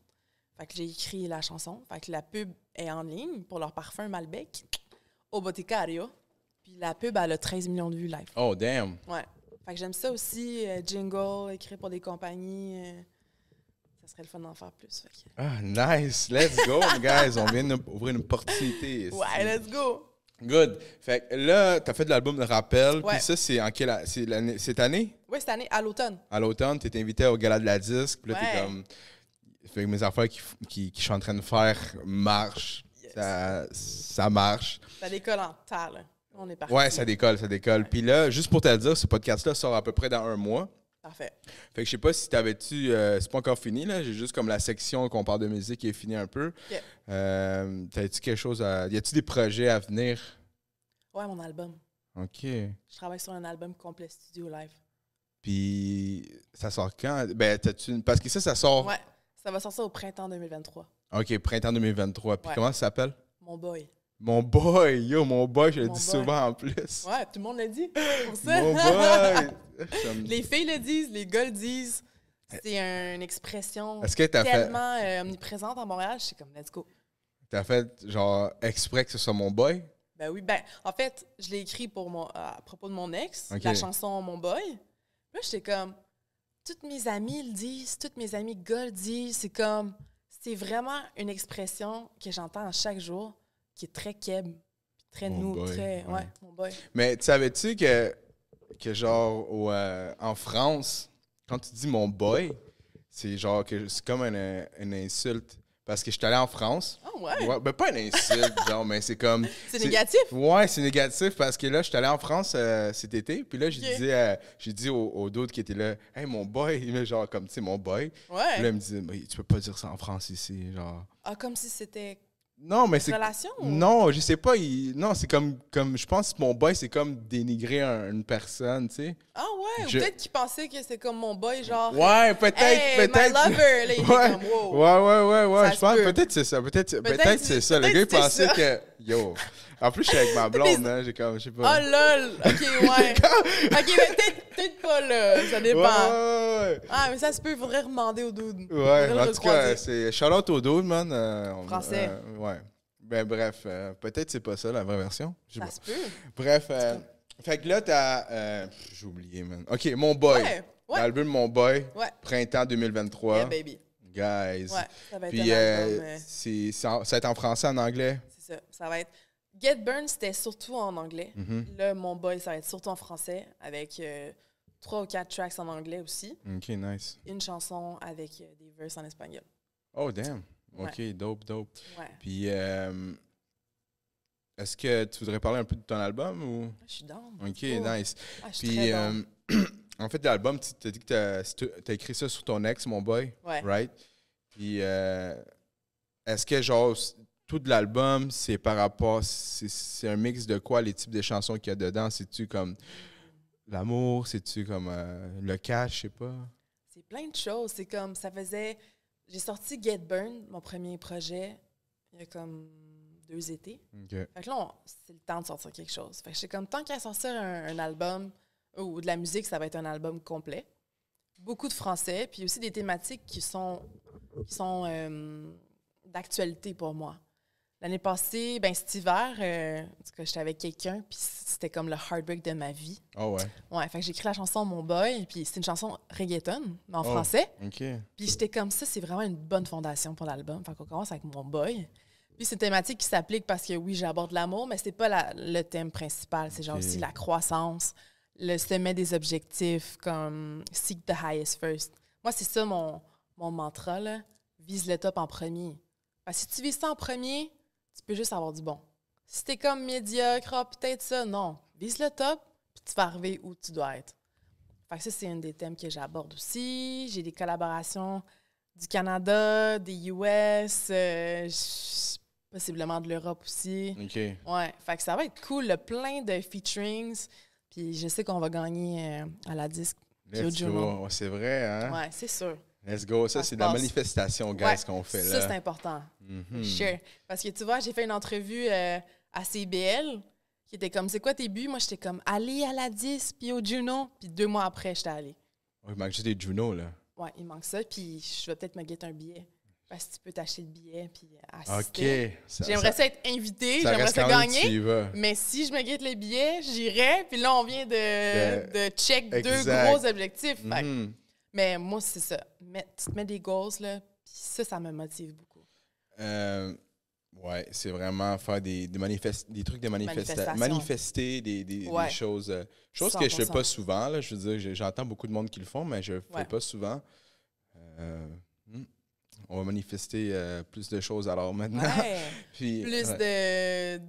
[SPEAKER 2] Fait que j'ai écrit la chanson. Fait que la pub est en ligne pour leur parfum Malbec au Boticario. Puis la pub, elle a 13 millions de vues live.
[SPEAKER 1] Oh damn!
[SPEAKER 2] Ouais. Fait que j'aime ça aussi, jingle, écrire pour des compagnies. Ça serait le fun d'en faire plus. Fait que-
[SPEAKER 1] Ah, nice! Let's go, guys! On vient d'ouvrir une opportunité. ici.
[SPEAKER 2] Ouais, let's go!
[SPEAKER 1] Good. Fait que là, t'as fait de l'album de rappel.
[SPEAKER 2] Ouais.
[SPEAKER 1] Puis ça, c'est en cette année?
[SPEAKER 2] Oui, cette année, à l'automne.
[SPEAKER 1] À l'automne, t'es invité au Gala de la disque. Puis là, t'es
[SPEAKER 2] Ouais.
[SPEAKER 1] comme... Fait que mes affaires qui je suis en train de faire marchent.
[SPEAKER 2] Yes.
[SPEAKER 1] Ça marche.
[SPEAKER 2] Ça décolle en tas, là. On est parti.
[SPEAKER 1] Ouais, ça décolle. Puis là, juste pour te le dire, ce podcast-là sort à peu près dans 1 mois.
[SPEAKER 2] Parfait.
[SPEAKER 1] Fait que je sais pas si t'avais-tu... c'est pas encore fini, là. J'ai juste comme la section qu'on parle de musique qui est finie un peu.
[SPEAKER 2] Yeah.
[SPEAKER 1] T'avais-tu quelque chose à... Y a-tu des projets à venir?
[SPEAKER 2] Ouais, mon album.
[SPEAKER 1] OK.
[SPEAKER 2] Je travaille sur un album complet studio live.
[SPEAKER 1] Puis ça sort quand? Ben, parce que ça sort...
[SPEAKER 2] Ouais, ça va sortir au printemps 2023.
[SPEAKER 1] OK, printemps 2023. Puis
[SPEAKER 2] Ouais.
[SPEAKER 1] comment ça s'appelle?
[SPEAKER 2] Mon boy.
[SPEAKER 1] Mon boy! Yo, mon boy, je le
[SPEAKER 2] Mon
[SPEAKER 1] dis
[SPEAKER 2] boy.
[SPEAKER 1] souvent en plus.
[SPEAKER 2] Ouais, tout le monde le dit. Pour ça.
[SPEAKER 1] Mon boy!
[SPEAKER 2] Les filles le disent, les gars le disent. C'est une expression
[SPEAKER 1] Est-ce que t'as
[SPEAKER 2] tellement omniprésente à Montréal. Je suis comme, let's go.
[SPEAKER 1] fait, genre, exprès que ce soit mon boy?
[SPEAKER 2] Ben oui, ben en fait, je l'ai écrit à propos de mon ex,
[SPEAKER 1] Ok.
[SPEAKER 2] la chanson Mon Boy. Là, j'étais comme, toutes mes amies le disent, toutes mes amies gars le disent. C'est vraiment une expression que j'entends à chaque jour qui est très keb, très
[SPEAKER 1] Mon
[SPEAKER 2] nous,
[SPEAKER 1] boy,
[SPEAKER 2] très,
[SPEAKER 1] ouais.
[SPEAKER 2] ouais, mon boy.
[SPEAKER 1] Mais tu savais-tu que genre, en France, quand tu dis mon boy, c'est genre que c'est comme une insulte. Parce que je suis allé en France.
[SPEAKER 2] Ah ouais?
[SPEAKER 1] Ouais, ben pas une insulte, genre, mais c'est comme...
[SPEAKER 2] C'est négatif?
[SPEAKER 1] Ouais, c'est négatif parce que là, je suis allé en France cet été. Puis là,
[SPEAKER 2] Ok.
[SPEAKER 1] j'ai dit aux d'autres qui étaient là, « Hey, mon boy! » Mais genre, comme, tu sais, mon boy. Puis là,
[SPEAKER 2] Ouais.
[SPEAKER 1] il me disait, « Mais tu peux pas dire ça en France ici, genre... »
[SPEAKER 2] Ah, comme si c'était
[SPEAKER 1] Non, mais
[SPEAKER 2] une
[SPEAKER 1] c'est...
[SPEAKER 2] relation? ou-
[SPEAKER 1] Non, je sais pas. Non, c'est comme... Je pense que mon boy, c'est comme dénigrer une personne, tu sais.
[SPEAKER 2] Ah ouais? Ou
[SPEAKER 1] Je-
[SPEAKER 2] peut-être qu'il pensait que c'est comme mon boy, genre...
[SPEAKER 1] Ouais, peut-être,
[SPEAKER 2] Hey,
[SPEAKER 1] peut-être.
[SPEAKER 2] my lover! Là, il était
[SPEAKER 1] Ouais,
[SPEAKER 2] comme, wow.
[SPEAKER 1] ouais.
[SPEAKER 2] Ça
[SPEAKER 1] Je pense
[SPEAKER 2] se peut.
[SPEAKER 1] peut-être c'est ça. Peut-être c'est ça. Le
[SPEAKER 2] peut-être
[SPEAKER 1] gars, il
[SPEAKER 2] c'est
[SPEAKER 1] pensait
[SPEAKER 2] ça.
[SPEAKER 1] que. Yo. En plus, je suis avec ma blonde, hein. J'ai comme, je sais
[SPEAKER 2] Oh
[SPEAKER 1] pas.
[SPEAKER 2] lol! Ok, ouais. Ok, mais peut-être pas là. Ça dépend.
[SPEAKER 1] Ouais.
[SPEAKER 2] Ah, mais ça se peut, il faudrait demander au dude.
[SPEAKER 1] Ouais,
[SPEAKER 2] Faudrait le
[SPEAKER 1] en tout cas,
[SPEAKER 2] recroiser.
[SPEAKER 1] c'est shout-out au dude, man.
[SPEAKER 2] Français.
[SPEAKER 1] Ouais. Ben, bref, peut-être c'est pas ça la vraie version. Je sais
[SPEAKER 2] Ça
[SPEAKER 1] pas.
[SPEAKER 2] se peut.
[SPEAKER 1] Bref, fait que là, t'as. J'ai oublié, man. Ok, Mon Boy.
[SPEAKER 2] Ouais.
[SPEAKER 1] L'album Mon Boy.
[SPEAKER 2] Ouais.
[SPEAKER 1] Printemps 2023.
[SPEAKER 2] Yeah, baby.
[SPEAKER 1] Guys.
[SPEAKER 2] Ouais, ça va être
[SPEAKER 1] Puis,
[SPEAKER 2] un album.
[SPEAKER 1] ça va être en français, en anglais.
[SPEAKER 2] C'est ça. Ça va être. Get Burn, c'était surtout en anglais.
[SPEAKER 1] Mhm.
[SPEAKER 2] Là, Mon Boy, ça va être surtout en français, avec 3 ou 4 tracks en anglais aussi.
[SPEAKER 1] Ok, nice.
[SPEAKER 2] Une chanson avec des verses en espagnol.
[SPEAKER 1] Oh, damn. Ok, dope.
[SPEAKER 2] Ouais.
[SPEAKER 1] Puis, est-ce que tu voudrais parler un peu de ton album ou.
[SPEAKER 2] Je suis down.
[SPEAKER 1] Ok,
[SPEAKER 2] Oh.
[SPEAKER 1] nice.
[SPEAKER 2] Ah, je suis
[SPEAKER 1] Puis,
[SPEAKER 2] très down.
[SPEAKER 1] en fait, l'album, tu as dit que tu as écrit ça sur ton ex, Mon Boy.
[SPEAKER 2] Ouais.
[SPEAKER 1] Right? Puis, est-ce que, genre, tout l'album, c'est par rapport. C'est un mix de quoi, les types de chansons qu'il y a dedans? C'est-tu comme l'amour? C'est-tu comme le cash? Je sais pas.
[SPEAKER 2] C'est plein de choses. C'est comme, ça faisait... J'ai sorti Get Burn, mon premier projet, il y a comme 2 étés.
[SPEAKER 1] Ok.
[SPEAKER 2] Fait que là, c'est le temps de sortir quelque chose. Fait que j'étais comme, tant qu'à sortir un album ou de la musique, ça va être un album complet. Beaucoup de français, puis aussi des thématiques qui sont d'actualité pour moi. L'année passée, ben cet hiver, en tout cas, j'étais avec quelqu'un, puis c'était comme le heartbreak de ma vie.
[SPEAKER 1] Oh, ouais.
[SPEAKER 2] Ouais, fait que j'ai écrit la chanson Mon Boy, puis c'est une chanson reggaeton, mais en
[SPEAKER 1] Oh.
[SPEAKER 2] français.
[SPEAKER 1] Ok.
[SPEAKER 2] Puis j'étais comme ça, c'est vraiment une bonne fondation pour l'album. Fait qu'on commence avec Mon Boy. Puis c'est une thématique qui s'applique parce que oui, j'aborde l'amour, mais c'est pas le thème principal. C'est genre
[SPEAKER 1] Ok.
[SPEAKER 2] aussi la croissance, le sommet des objectifs, comme seek the highest first. Moi, c'est ça mon mantra, là. Vise le top en premier. Parce que si tu vises ça en premier, tu peux juste avoir du bon. Si t'es comme médiocre, ah, peut-être ça, non. Vise le top, puis tu vas arriver où tu dois être. Fait que ça, c'est un des thèmes que j'aborde aussi. J'ai des collaborations du Canada, des US, possiblement de l'Europe aussi.
[SPEAKER 1] Ok.
[SPEAKER 2] Ouais, fait que ça va être cool, là, plein de featurings. Puis je sais qu'on va gagner à la disque.
[SPEAKER 1] Let's
[SPEAKER 2] Jojo,
[SPEAKER 1] go.
[SPEAKER 2] non.
[SPEAKER 1] Ouais, c'est vrai, hein?
[SPEAKER 2] Ouais, c'est sûr.
[SPEAKER 1] Let's go. Ça,
[SPEAKER 2] Ça
[SPEAKER 1] c'est
[SPEAKER 2] se
[SPEAKER 1] de la
[SPEAKER 2] passe.
[SPEAKER 1] manifestation, guys,
[SPEAKER 2] Ouais,
[SPEAKER 1] qu'on fait
[SPEAKER 2] ça, c'est
[SPEAKER 1] là.
[SPEAKER 2] important.
[SPEAKER 1] Mhm.
[SPEAKER 2] Sure. Parce que tu vois, j'ai fait une entrevue à CBL qui était comme, c'est quoi tes buts? Moi, j'étais comme, aller à la 10 puis au Juno. Puis 2 mois après, j'étais allée.
[SPEAKER 1] Oh, il manque juste des Juno, là.
[SPEAKER 2] Ouais, il manque ça. Puis je vais peut-être me guetter un billet. Parce que tu peux t'acheter le billet puis assister.
[SPEAKER 1] OK.
[SPEAKER 2] J'aimerais ça être invité,
[SPEAKER 1] ça
[SPEAKER 2] j'aimerais
[SPEAKER 1] reste
[SPEAKER 2] ça
[SPEAKER 1] quand même que tu
[SPEAKER 2] gagner.
[SPEAKER 1] y vas.
[SPEAKER 2] Mais si je me guette les billets, j'irai. Puis là, on vient de check 2
[SPEAKER 1] Exact.
[SPEAKER 2] gros objectifs. Fait que-
[SPEAKER 1] Mhm.
[SPEAKER 2] mais moi, c'est ça. Tu te mets des goals, là. Puis ça me motive beaucoup.
[SPEAKER 1] Ouais, c'est vraiment faire des trucs de
[SPEAKER 2] Manifestation.
[SPEAKER 1] manifester des choses. Choses que je fais
[SPEAKER 2] 100%.
[SPEAKER 1] pas souvent. Là, je veux dire, j'entends beaucoup de monde qui le font, mais je le fais
[SPEAKER 2] Ouais.
[SPEAKER 1] pas souvent. Euh, hmm, on va manifester plus de choses alors maintenant.
[SPEAKER 2] Ouais.
[SPEAKER 1] Puis,
[SPEAKER 2] Plus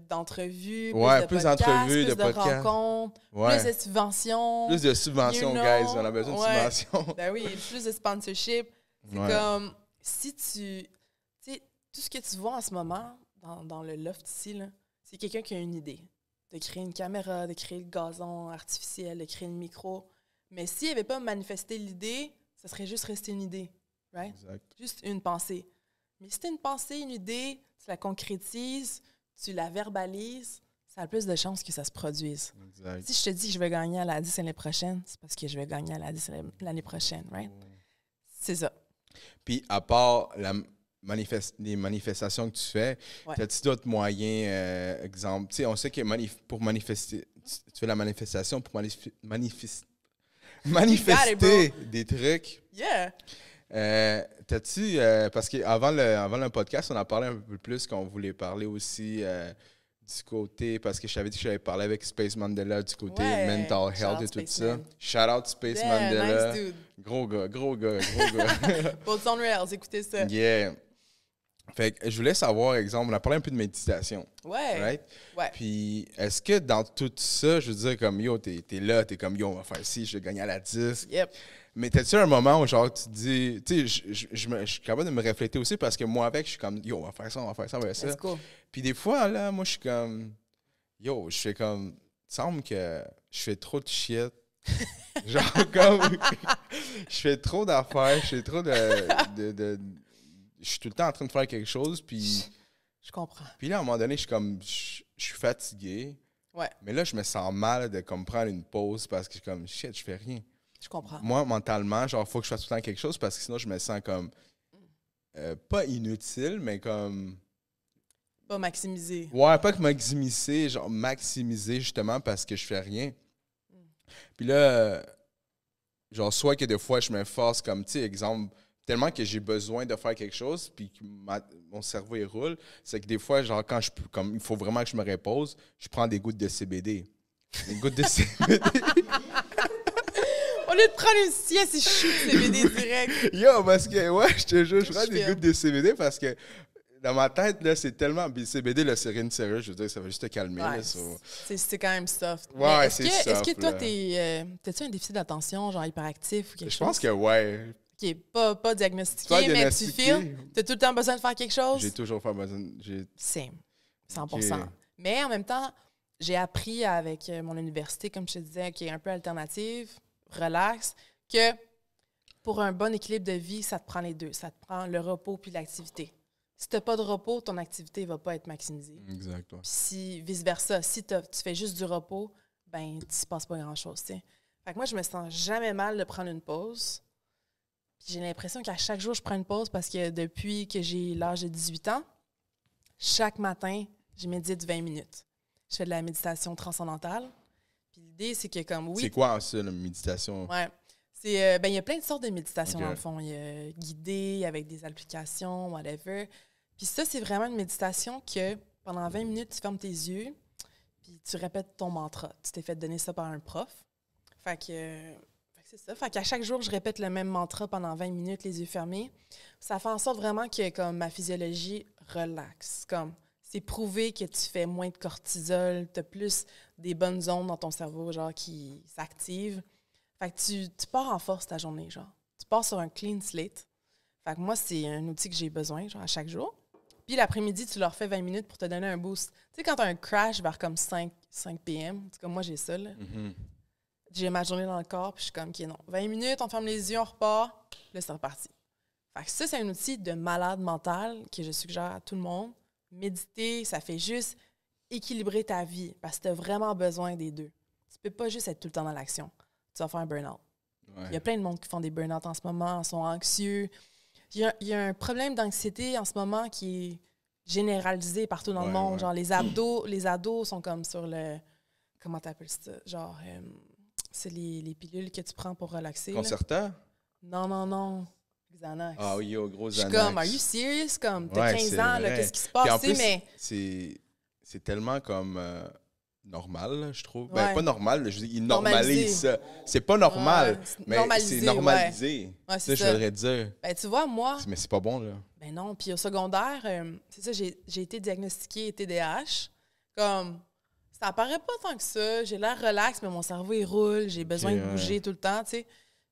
[SPEAKER 2] d'entrevues,
[SPEAKER 1] ouais,
[SPEAKER 2] plus
[SPEAKER 1] plus
[SPEAKER 2] de podcasts,
[SPEAKER 1] d'entrevues,
[SPEAKER 2] plus
[SPEAKER 1] de
[SPEAKER 2] de
[SPEAKER 1] podcasts.
[SPEAKER 2] rencontres,
[SPEAKER 1] Ouais.
[SPEAKER 2] plus de subventions.
[SPEAKER 1] Plus de subventions,
[SPEAKER 2] you
[SPEAKER 1] guys.
[SPEAKER 2] know,
[SPEAKER 1] On a besoin de
[SPEAKER 2] ouais.
[SPEAKER 1] subventions.
[SPEAKER 2] Ben oui, plus de sponsorship. C'est
[SPEAKER 1] Ouais.
[SPEAKER 2] comme si tu sais, tout ce que tu vois en ce moment dans le loft ici, là, c'est quelqu'un qui a une idée. De créer une caméra, de créer le gazon artificiel, de créer le micro. Mais s'il n'avait pas manifesté l'idée, ça serait juste resté une idée. Right?
[SPEAKER 1] Exact.
[SPEAKER 2] Juste une pensée. Mais si tu as une pensée, une idée, tu la concrétises, tu la verbalises, ça a plus de chances que ça se produise.
[SPEAKER 1] Exact.
[SPEAKER 2] Si je te dis que je vais gagner à la 10 l'année prochaine, c'est parce que je vais gagner à la 10 l'année prochaine, right? C'est ça.
[SPEAKER 1] Puis, à part les manifestations que tu fais,
[SPEAKER 2] Ouais.
[SPEAKER 1] as-tu d'autres moyens, exemple? Tu sais, on sait que pour manifester, tu fais la manifestation pour manifester des trucs.
[SPEAKER 2] Yeah!
[SPEAKER 1] T'as-tu, parce qu'avant le podcast, on a parlé un peu plus qu'on voulait parler aussi du côté, parce que je t'avais dit que j'avais parlé avec Space Mandela du côté
[SPEAKER 2] Ouais.
[SPEAKER 1] mental
[SPEAKER 2] Shout
[SPEAKER 1] health
[SPEAKER 2] out
[SPEAKER 1] et tout
[SPEAKER 2] Space
[SPEAKER 1] ça.
[SPEAKER 2] Man.
[SPEAKER 1] Shout out Space
[SPEAKER 2] Yeah,
[SPEAKER 1] Mandela.
[SPEAKER 2] nice dude.
[SPEAKER 1] Gros gars, gros gars, gros gars.
[SPEAKER 2] Boats on Rails, écoutez ça.
[SPEAKER 1] Yeah. Fait que je voulais savoir, exemple, on a parlé un peu de méditation,
[SPEAKER 2] Ouais.
[SPEAKER 1] right?
[SPEAKER 2] Ouais.
[SPEAKER 1] Puis, est-ce que dans tout ça, je veux dire, comme, yo, t'es là, t'es comme, yo, on va faire ci, je vais gagner à la 10.
[SPEAKER 2] Yep.
[SPEAKER 1] Mais t'as-tu un moment où, genre, tu te dis, tu sais, je suis capable de me refléter aussi parce que moi, avec, je suis comme, yo, on va faire ça, on va faire ça, on va faire ça.
[SPEAKER 2] Let's go.
[SPEAKER 1] Puis des fois, là, moi, je suis comme, yo, je fais comme, il semble que je fais trop de shit. Genre, comme, je fais trop d'affaires, je fais trop je suis tout le temps en train de faire quelque chose, puis
[SPEAKER 2] Je comprends.
[SPEAKER 1] là, à un moment donné, je suis comme, je suis fatigué.
[SPEAKER 2] Ouais.
[SPEAKER 1] Mais là, je me sens mal de comme prendre une pause parce que je suis comme, shit, je fais rien.
[SPEAKER 2] Je comprends.
[SPEAKER 1] Moi, mentalement, genre, il faut que je fasse tout le temps quelque chose parce que sinon, je me sens comme, pas inutile, mais comme,
[SPEAKER 2] Pas maximiser.
[SPEAKER 1] ouais, pas que maximiser, genre maximiser justement parce que je fais rien. Puis là, genre, soit que des fois, je me force comme, tu sais, exemple, tellement que j'ai besoin de faire quelque chose, puis que mon cerveau, il roule, c'est que des fois, genre, quand comme, il faut vraiment que je me repose, je prends des gouttes de CBD. Des gouttes de CBD.
[SPEAKER 2] Au lieu de prendre une sieste, je shoot CBD direct.
[SPEAKER 1] Yo, parce que, ouais, je te jure, je prends
[SPEAKER 2] Je
[SPEAKER 1] des
[SPEAKER 2] filme.
[SPEAKER 1] gouttes de CBD parce que dans ma tête, là, c'est tellement. Puis le CBD, là, c'est rien de sérieux, je veux dire, ça va juste te calmer.
[SPEAKER 2] Ouais,
[SPEAKER 1] là, so.
[SPEAKER 2] c'est quand même soft.
[SPEAKER 1] Ouais,
[SPEAKER 2] Mais est-ce
[SPEAKER 1] c'est
[SPEAKER 2] que,
[SPEAKER 1] soft,
[SPEAKER 2] est-ce que toi,
[SPEAKER 1] là.
[SPEAKER 2] t'as-tu un déficit d'attention, genre hyperactif ou quelque
[SPEAKER 1] Je
[SPEAKER 2] chose?
[SPEAKER 1] pense que, ouais,
[SPEAKER 2] Qui est pas diagnostiqué,
[SPEAKER 1] Pas
[SPEAKER 2] mais tu
[SPEAKER 1] diagnostiqué.
[SPEAKER 2] filmes. T'as tout le temps besoin de faire quelque chose?
[SPEAKER 1] j'ai toujours fait besoin.
[SPEAKER 2] Same. 100%.
[SPEAKER 1] Ok.
[SPEAKER 2] Mais en même temps, j'ai appris avec mon université, comme je te disais, qui est un peu alternative, relax, que pour un bon équilibre de vie, ça te prend les deux. Ça te prend le repos puis l'activité. Si tu n'as pas de repos, ton activité ne va pas être maximisée.
[SPEAKER 1] Exact, ouais.
[SPEAKER 2] Puis si, vice-versa, si tu fais juste du repos, ben tu ne passes pas grand-chose, tu sais. Fait que moi, je me sens jamais mal de prendre une pause. Puis j'ai l'impression qu'à chaque jour, je prends une pause parce que depuis que j'ai l'âge de 18 ans, chaque matin, je médite 20 minutes. Je fais de la méditation transcendantale. Puis l'idée, c'est que comme, oui...
[SPEAKER 1] C'est quoi, ça, la méditation?
[SPEAKER 2] Ouais. C'est, ben, il y a plein de sortes de méditations,
[SPEAKER 1] Ok.
[SPEAKER 2] dans le fond. Il y a guidée, avec des applications, whatever. Puis ça, c'est vraiment une méditation que pendant 20 minutes, tu fermes tes yeux, puis tu répètes ton mantra. Tu t'es fait donner ça par un prof. Fait que c'est ça. Fait qu'à chaque jour, je répète le même mantra pendant 20 minutes, les yeux fermés. Ça fait en sorte vraiment que comme ma physiologie relaxe. Comme c'est prouvé que tu fais moins de cortisol, tu as plus des bonnes zones dans ton cerveau, genre, qui s'activent. Fait que tu pars en force ta journée, genre. Tu pars sur un clean slate. Fait que moi, c'est un outil que j'ai besoin, genre, à chaque jour. Puis l'après-midi, tu leur fais 20 minutes pour te donner un boost. Tu sais, quand tu as un crash vers comme 5 p.m., c'est comme moi, j'ai ça, là.
[SPEAKER 1] Mhm.
[SPEAKER 2] J'ai ma journée dans le corps, puis je suis comme, OK, non. 20 minutes, on ferme les yeux, on repart. Là, c'est reparti. Fait que ça, c'est un outil de malade mental que je suggère à tout le monde. Méditer, ça fait juste équilibrer ta vie parce que tu as vraiment besoin des deux. Tu peux pas juste être tout le temps dans l'action. Tu vas faire un burn-out.
[SPEAKER 1] Ouais.
[SPEAKER 2] Il y a plein de monde qui font des burn-out en ce moment, sont anxieux. Il y a un problème d'anxiété en ce moment qui est généralisé partout dans le
[SPEAKER 1] Ouais,
[SPEAKER 2] monde.
[SPEAKER 1] ouais.
[SPEAKER 2] Genre, les ados sont comme sur le... Comment t'appelles ça? Genre, c'est les pilules que tu prends pour relaxer. là.
[SPEAKER 1] Concerta?
[SPEAKER 2] Non. Xanax.
[SPEAKER 1] Ah oui, yo, gros
[SPEAKER 2] Je suis
[SPEAKER 1] Xanax.
[SPEAKER 2] comme, are you serious? Comme, t'as
[SPEAKER 1] Ouais,
[SPEAKER 2] 15
[SPEAKER 1] c'est
[SPEAKER 2] ans, là,
[SPEAKER 1] vrai.
[SPEAKER 2] qu'est-ce qui se
[SPEAKER 1] Puis en
[SPEAKER 2] passe? Tu sais,
[SPEAKER 1] plus,
[SPEAKER 2] mais
[SPEAKER 1] c'est tellement comme normal, là, je trouve.
[SPEAKER 2] Ouais.
[SPEAKER 1] Ben, pas normal, là, je dis, ils
[SPEAKER 2] Normalisé.
[SPEAKER 1] normalisent ça. C'est pas normal,
[SPEAKER 2] Ouais, c'est
[SPEAKER 1] mais
[SPEAKER 2] normalisé,
[SPEAKER 1] c'est normalisé.
[SPEAKER 2] Ouais,
[SPEAKER 1] Ça,
[SPEAKER 2] c'est
[SPEAKER 1] je
[SPEAKER 2] ça.
[SPEAKER 1] voudrais dire.
[SPEAKER 2] Ben, tu vois, moi,
[SPEAKER 1] Mais c'est pas bon, là.
[SPEAKER 2] ben non. Puis au secondaire, c'est ça, j'ai été diagnostiquée TDAH. Comme, ça apparaît pas tant que ça. J'ai l'air relax, mais mon cerveau, il roule. J'ai besoin de bouger tout le temps, tu sais.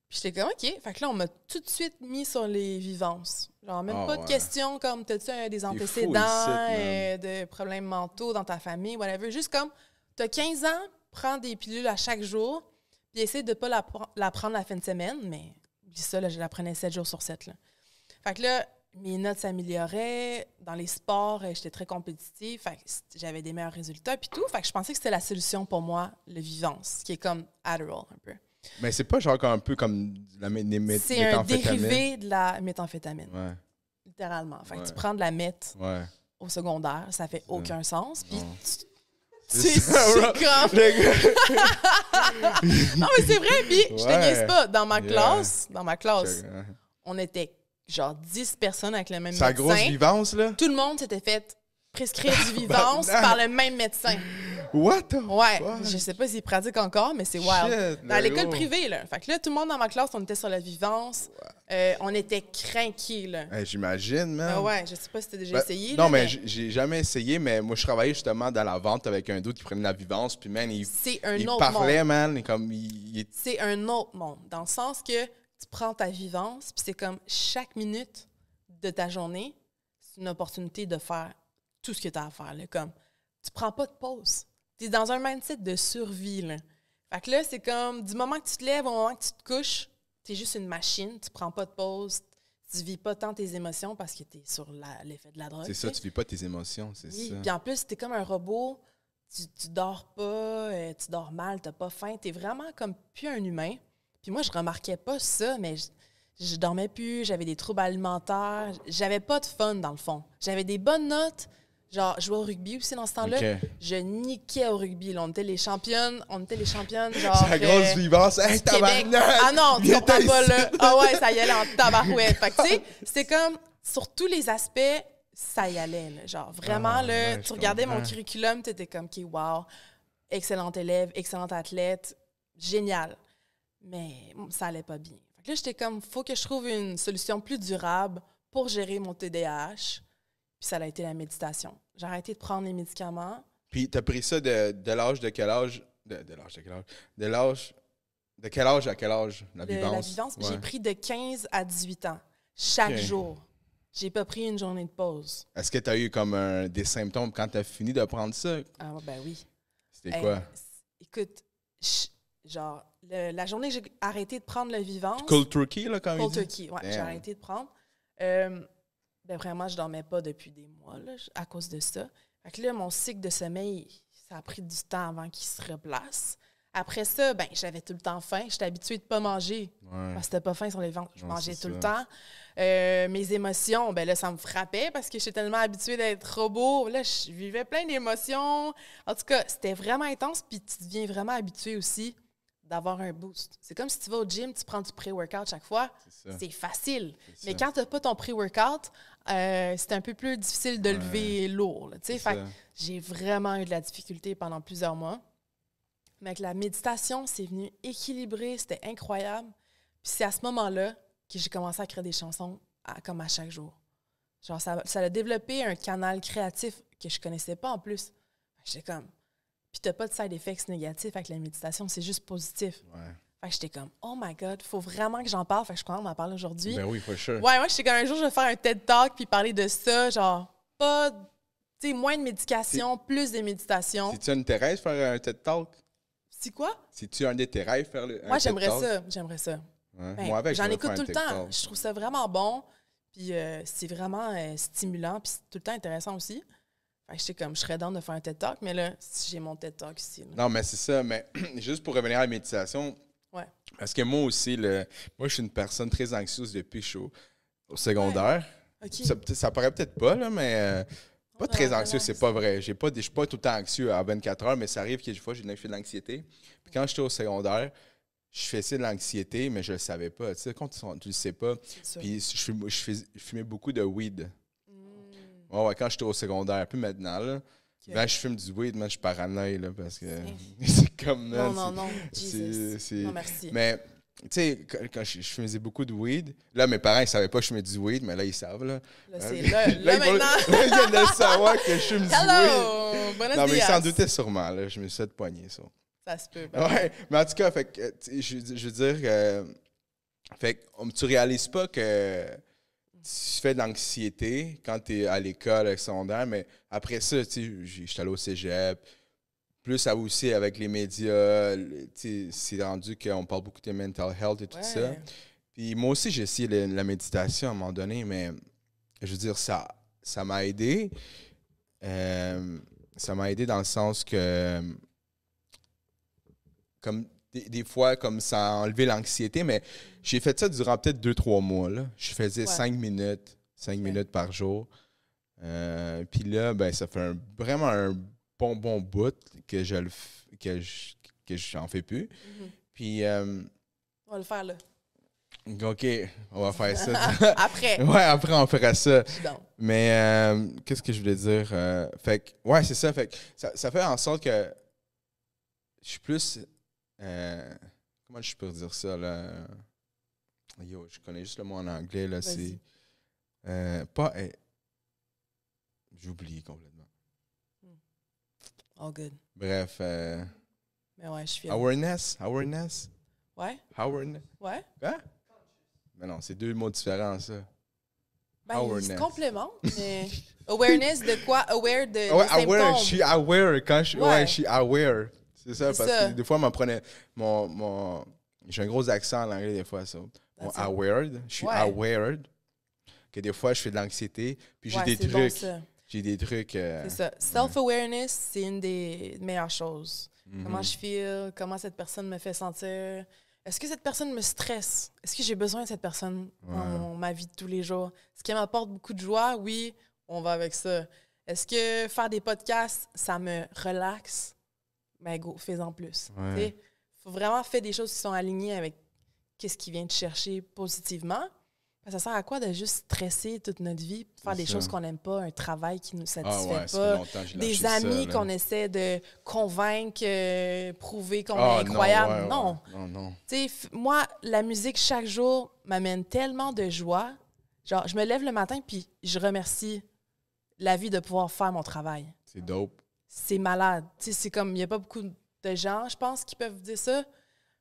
[SPEAKER 2] Puis j'étais comme, OK. Fait que là, on m'a tout de suite mis sur les vivances. Genre, même pas de questions comme, t'as-tu des antécédents, de problèmes mentaux dans ta famille, whatever. Juste comme, t'as 15 ans, prends des pilules à chaque jour, puis essaie de pas la prendre la fin de semaine, mais oublie ça, là, je la prenais 7 jours sur 7. Là. Fait que là, mes notes s'amélioraient. Dans les sports, j'étais très compétitive. Fait que j'avais des meilleurs résultats, puis tout. Fait que je pensais que c'était la solution pour moi, le Vivance, qui est comme Adderall, un peu.
[SPEAKER 1] Mais c'est pas genre un peu comme la méthamphétamine.
[SPEAKER 2] C'est un dérivé de la méthamphétamine.
[SPEAKER 1] Ouais.
[SPEAKER 2] Littéralement. Fait que tu prends de la meth au secondaire, ça fait aucun sens. Puis c'est comme... Non, mais c'est vrai. Puis je te niaise pas. Dans ma classe, on était genre 10 personnes avec le même médecin.
[SPEAKER 1] C'est la grosse Vivance, là?
[SPEAKER 2] Tout le monde s'était fait prescrire du Vivance par le même médecin.
[SPEAKER 1] What the
[SPEAKER 2] Ouais,
[SPEAKER 1] fuck?
[SPEAKER 2] je sais pas s'il pratique encore, mais c'est wild.
[SPEAKER 1] Shit,
[SPEAKER 2] Dans l'école privée, là. Fait que là, tout le monde dans ma classe, on était sur la Vivance. On était craqués, là.
[SPEAKER 1] Hey, j'imagine, man.
[SPEAKER 2] Ouais, je sais pas si t'as déjà essayé.
[SPEAKER 1] Non,
[SPEAKER 2] là,
[SPEAKER 1] mais j'ai jamais essayé, mais moi, je travaillais justement dans la vente avec un doute qui prenait la Vivance, puis, man, il parlait, man, comme
[SPEAKER 2] C'est un autre monde, dans le sens que tu prends ta Vivance, puis c'est comme chaque minute de ta journée, c'est une opportunité de faire tout ce que tu as à faire, là. Comme, tu prends pas de pause. Tu es dans un mindset de survie, là. Fait que là, c'est comme, du moment que tu te lèves au moment que tu te couches, tu es juste une machine, tu prends pas de pause, tu vis pas tant tes émotions parce que tu es sur l'effet de la drogue.
[SPEAKER 1] C'est ça, tu vis pas tes émotions, c'est ça.
[SPEAKER 2] Puis en plus, tu es comme un robot, tu dors pas, tu dors mal, tu pas faim, tu es vraiment comme plus un humain. Puis moi, je remarquais pas ça, mais je dormais plus, j'avais des troubles alimentaires, j'avais pas de fun dans le fond. J'avais des bonnes notes. Genre, je jouais au rugby aussi dans ce temps-là.
[SPEAKER 1] Okay.
[SPEAKER 2] Je niquais au rugby. Là. On était les championnes, genre.
[SPEAKER 1] C'est la grosse Vivance. Hey, tabarnak!
[SPEAKER 2] Ah non, tu comprends pas, là. Ah ouais, ça y allait en tabarouette. Fait que, tu sais, c'est comme, sur tous les aspects, ça y allait, là. Genre, vraiment, là, tu regardais mon curriculum, tu étais comme, OK, wow, excellente élève, excellente athlète, génial. Mais ça allait pas bien. Fait que là, j'étais comme, faut que je trouve une solution plus durable pour gérer mon TDAH. Puis ça a été la méditation. J'ai arrêté de prendre les médicaments.
[SPEAKER 1] Puis t'as pris ça de l'âge de quel âge? De quel âge à quel âge, la Vivance?
[SPEAKER 2] La Vivance, j'ai pris de 15 à 18 ans. Chaque jour. J'ai pas pris une journée de pause.
[SPEAKER 1] Est-ce que tu as eu comme des symptômes quand tu as fini de prendre ça?
[SPEAKER 2] Ah ben oui.
[SPEAKER 1] C'était quoi?
[SPEAKER 2] Écoute, genre, la journée que j'ai arrêté de prendre le Vivance...
[SPEAKER 1] Cold turkey, là, comme
[SPEAKER 2] Cold turkey, ouais, j'ai arrêté de prendre. Ben vraiment, je dormais pas depuis des mois là, à cause de ça. Fait que là, mon cycle de sommeil, ça a pris du temps avant qu'il se replace. Après ça, ben j'avais tout le temps faim. J'étais habituée de pas manger. Parce que c'était pas faim sur les ventres. Je mangeais tout le temps. Mes émotions, ben là, ça me frappait parce que j'étais tellement habituée d'être robot. Là, je vivais plein d'émotions. En tout cas, c'était vraiment intense. Puis tu deviens vraiment habitué aussi d'avoir un boost. C'est comme si tu vas au gym, tu prends du pré-workout chaque fois. C'est facile. Mais quand tu n'as pas ton pré-workout, c'est un peu plus difficile de lever lourd. Fait que j'ai vraiment eu de la difficulté pendant plusieurs mois. Mais avec la méditation, c'est venu équilibrer, c'était incroyable. Puis c'est à ce moment-là que j'ai commencé à créer des chansons comme à chaque jour. Genre, ça a développé un canal créatif que je connaissais pas en plus. J'étais comme... Puis t'as pas de side effects négatifs avec la méditation, c'est juste positif. Fait que j'étais comme, oh my God, faut vraiment que j'en parle. Fait que je suis contente d'en parler aujourd'hui.
[SPEAKER 1] Ben oui, for sure.
[SPEAKER 2] Ouais, moi, j'étais comme un jour, je vais faire un TED Talk puis parler de ça. Genre, pas, tu sais, moins de médication, plus de méditation.
[SPEAKER 1] C'est-tu un de tes rêves faire un TED Talk?
[SPEAKER 2] C'est quoi?
[SPEAKER 1] C'est-tu un de tes rêves faire un TED Talk?
[SPEAKER 2] Moi, j'aimerais ça.
[SPEAKER 1] Ouais.
[SPEAKER 2] Ben,
[SPEAKER 1] moi, avec,
[SPEAKER 2] j'en écoute tout le temps.
[SPEAKER 1] Talk.
[SPEAKER 2] Je trouve ça vraiment bon. Puis c'est vraiment stimulant. Puis c'est tout le temps intéressant aussi. Fait que j'étais comme, je serais down de faire un TED Talk, mais là, j'ai mon TED Talk ici. Là.
[SPEAKER 1] Non, mais c'est ça. Mais juste pour revenir à la méditation, parce que moi aussi, moi, je suis une personne très anxieuse depuis que je suis au secondaire.
[SPEAKER 2] Ouais. Okay.
[SPEAKER 1] Ça paraît peut-être pas, là, mais pas très anxieux, c'est pas vrai. Je suis pas tout le temps anxieux à 24 heures, mais ça arrive que des fois, j'ai de l'anxiété. Puis quand j'étais au secondaire, je faisais de l'anxiété, mais je le savais pas. Tu sais, quand tu le sais pas. Puis je fumais beaucoup de weed. Ouais, quand j'étais au secondaire. Puis maintenant, là, ben, je fume du weed, mais je suis paranoïe, là, parce que c'est comme...
[SPEAKER 2] Non, Jesus. Non, merci.
[SPEAKER 1] Mais, tu sais, quand je faisais beaucoup de weed, là, mes parents, ils savaient pas que je fumais du weed, mais là, ils savent, là.
[SPEAKER 2] Là, c'est là maintenant.
[SPEAKER 1] Là, ils viennent de savoir que je fume du weed.
[SPEAKER 2] Hello! Buenos
[SPEAKER 1] Non, mais ils
[SPEAKER 2] dias.
[SPEAKER 1] s'en doutaient sûrement, là. Je me suis fait poigner, ça.
[SPEAKER 2] Ça se peut.
[SPEAKER 1] Ouais, mais en tout cas, fait que, je veux dire, fait que tu réalises pas que tu fais de l'anxiété quand tu es à l'école, avec secondaire, mais après ça, tu sais, j'étais allé au cégep, plus ça aussi avec les médias, tu sais, c'est rendu qu'on parle beaucoup de mental health et tout ça. Puis moi aussi, j'ai essayé la méditation à un moment donné, mais je veux dire, ça m'a aidé. Ça m'a aidé dans le sens que, comme des fois, comme ça a enlevé l'anxiété, mais j'ai fait ça durant peut-être 2-3 mois. Là. Je faisais 5 minutes par jour. Puis là, ben, ça fait vraiment un bon bout que j'en fais plus.
[SPEAKER 2] Mm-hmm.
[SPEAKER 1] Puis...
[SPEAKER 2] on va le faire là.
[SPEAKER 1] OK, on va faire ça.
[SPEAKER 2] Après.
[SPEAKER 1] Ouais, après, on fera ça.
[SPEAKER 2] Non.
[SPEAKER 1] Mais qu'est-ce que je voulais dire? Fait que, ouais, c'est ça. Fait que ça fait en sorte que je suis plus... comment je peux dire ça, là? Yo, je connais juste le mot en anglais, là.
[SPEAKER 2] Vas-y.
[SPEAKER 1] C'est... pas... j'oublie complètement.
[SPEAKER 2] All good.
[SPEAKER 1] Bref.
[SPEAKER 2] Mais ouais, je suis
[SPEAKER 1] Awareness.
[SPEAKER 2] Ouais? Ouais?
[SPEAKER 1] Hein? Mais non, c'est 2 mots différents, ça.
[SPEAKER 2] Ben,
[SPEAKER 1] Awareness.
[SPEAKER 2] ils se complémentent, mais... Awareness de quoi? Aware de
[SPEAKER 1] Ouais,
[SPEAKER 2] des
[SPEAKER 1] aware.
[SPEAKER 2] symptômes.
[SPEAKER 1] Je suis aware quand je... Ouais, je suis aware. C'est ça,
[SPEAKER 2] C'est
[SPEAKER 1] parce
[SPEAKER 2] ça.
[SPEAKER 1] que des fois, j'ai un gros accent en anglais, des fois, ça. Aware. Je suis aware. Que des fois, je fais de l'anxiété. Puis j'ai des trucs. Bon, ça. J'ai des trucs...
[SPEAKER 2] c'est ça. Self-awareness, c'est une des meilleures choses. Comment je feel, comment cette personne me fait sentir. Est-ce que cette personne me stresse? Est-ce que j'ai besoin de cette personne dans ma vie de tous les jours? Est-ce qu'elle m'apporte beaucoup de joie? Oui, on va avec ça. Est-ce que faire des podcasts, ça me relaxe? Ben go, fais-en plus. Il faut vraiment faire des choses qui sont alignées avec ce qui vient te chercher positivement. Ça sert à quoi de juste stresser toute notre vie, faire des choses qu'on n'aime pas, un travail qui ne nous satisfait pas, des amis qu'on essaie de convaincre, prouver qu'on est incroyable. Non. Moi, la musique, chaque jour, m'amène tellement de joie. Genre, je me lève le matin puis je remercie la vie de pouvoir faire mon travail.
[SPEAKER 1] C'est dope.
[SPEAKER 2] C'est malade. C'est comme, il n'y a pas beaucoup de gens, je pense, qui peuvent dire ça.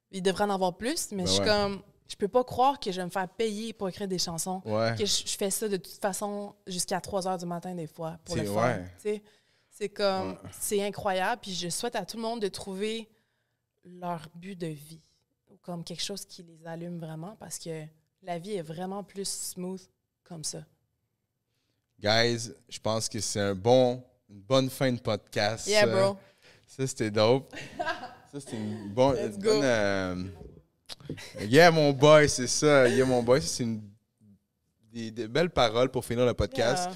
[SPEAKER 2] Il devrait en avoir plus, mais je suis comme... Je peux pas croire que je vais me faire payer pour écrire des chansons. Que je fais ça de toute façon jusqu'à 3 heures du matin des fois pour le fun. C'est comme, c'est incroyable. Puis je souhaite à tout le monde de trouver leur but de vie. Ou comme quelque chose qui les allume vraiment parce que la vie est vraiment plus smooth comme ça.
[SPEAKER 1] Guys, je pense que c'est une bonne fin de podcast.
[SPEAKER 2] Yeah, bro.
[SPEAKER 1] Ça, c'était dope. Ça, c'était une bonne...
[SPEAKER 2] Let's go.
[SPEAKER 1] Yeah, mon boy, c'est ça. Yeah, mon boy, c'est des belles paroles pour finir le podcast.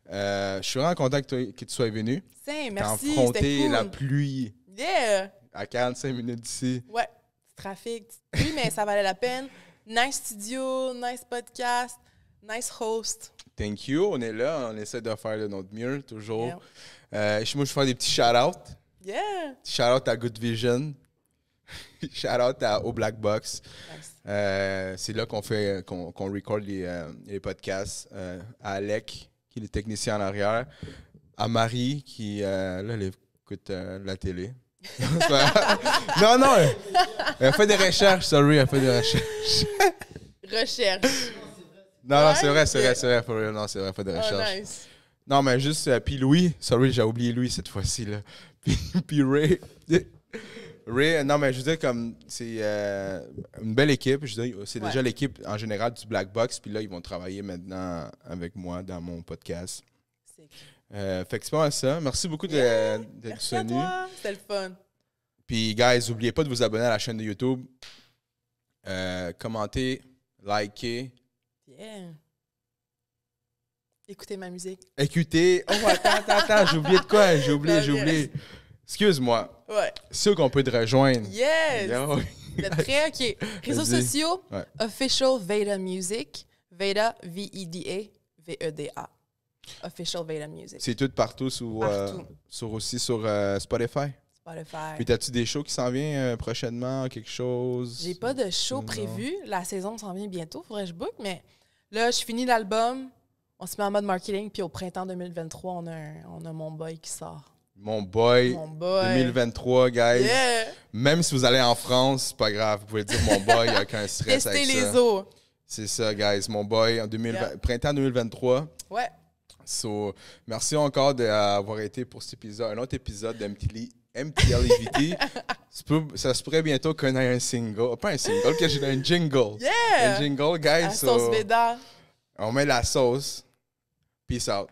[SPEAKER 1] Je suis vraiment content que tu sois venu.
[SPEAKER 2] Merci,
[SPEAKER 1] t'as affronté
[SPEAKER 2] cool.
[SPEAKER 1] la pluie
[SPEAKER 2] Yeah.
[SPEAKER 1] à 45 minutes d'ici.
[SPEAKER 2] Ouais, trafic, oui, mais ça valait la peine. Nice studio, nice podcast, nice host.
[SPEAKER 1] Thank you. On est là, on essaie de faire de notre mieux, toujours. Moi, je vais faire des petits shout-outs.
[SPEAKER 2] Yeah.
[SPEAKER 1] Shout-out à Good Vision. Shout-out au Black Box.
[SPEAKER 2] Nice.
[SPEAKER 1] C'est là qu'on record les podcasts. À Alec, qui est le technicien en arrière. À Marie, qui là, elle écoute la télé. non, elle fait des recherches, sorry, elle fait des recherches.
[SPEAKER 2] Recherche.
[SPEAKER 1] Non, c'est vrai, for real, non, c'est vrai, elle fait des recherches.
[SPEAKER 2] Nice.
[SPEAKER 1] Non, mais juste, puis Louis, sorry, j'ai oublié Louis cette fois-ci, là. Puis Ray, non, mais je veux dire, comme, c'est une belle équipe. Je veux dire, c'est déjà l'équipe en général du Black Box. Puis là, ils vont travailler maintenant avec moi dans mon podcast. Fait que c'est pas mal ça. Merci beaucoup d'être venu.
[SPEAKER 2] C'était le fun.
[SPEAKER 1] Puis, guys, n'oubliez pas de vous abonner à la chaîne de YouTube. Commentez, likez.
[SPEAKER 2] Yeah. Écoutez ma musique.
[SPEAKER 1] Écoutez. Oh, attends, j'ai oublié de quoi? J'ai oublié. Excuse-moi.
[SPEAKER 2] Ouais.
[SPEAKER 1] C'est sûr qu'on peut te rejoindre.
[SPEAKER 2] Yes!
[SPEAKER 1] Yo.
[SPEAKER 2] Vous êtes prêts? OK. Réseaux
[SPEAKER 1] Vas-y.
[SPEAKER 2] sociaux,
[SPEAKER 1] Ouais.
[SPEAKER 2] Official Veda Music. Veda, V-E-D-A, V-E-D-A. Official Veda Music.
[SPEAKER 1] C'est tout partout, aussi sur Spotify.
[SPEAKER 2] Spotify.
[SPEAKER 1] Puis, t'as-tu des shows qui s'en viennent prochainement, quelque chose?
[SPEAKER 2] J'ai pas de show
[SPEAKER 1] Non.
[SPEAKER 2] prévu. La saison s'en vient bientôt. Faudrait que je book, mais là, je finis l'album. On se met en mode marketing. Puis au printemps 2023, on a Mon Boy qui sort.
[SPEAKER 1] Mon boy,
[SPEAKER 2] Mon Boy.
[SPEAKER 1] 2023, guys.
[SPEAKER 2] Yeah!
[SPEAKER 1] Même si vous allez en France, c'est pas grave. Vous pouvez dire Mon Boy, il n'y a aucun stress
[SPEAKER 2] Tester
[SPEAKER 1] avec
[SPEAKER 2] les
[SPEAKER 1] ça.
[SPEAKER 2] eaux.
[SPEAKER 1] C'est ça, guys. Mon Boy, en 2020,
[SPEAKER 2] Yeah.
[SPEAKER 1] printemps 2023.
[SPEAKER 2] Ouais.
[SPEAKER 1] So, merci encore d'avoir été pour cet épisode, un autre épisode d'MTLEVT. Ça se pourrait bientôt qu'on ait un single. Pas un single, que j'ai un jingle.
[SPEAKER 2] Yeah!
[SPEAKER 1] Un jingle, guys.
[SPEAKER 2] La sauce Veda.
[SPEAKER 1] On met la sauce. Peace out.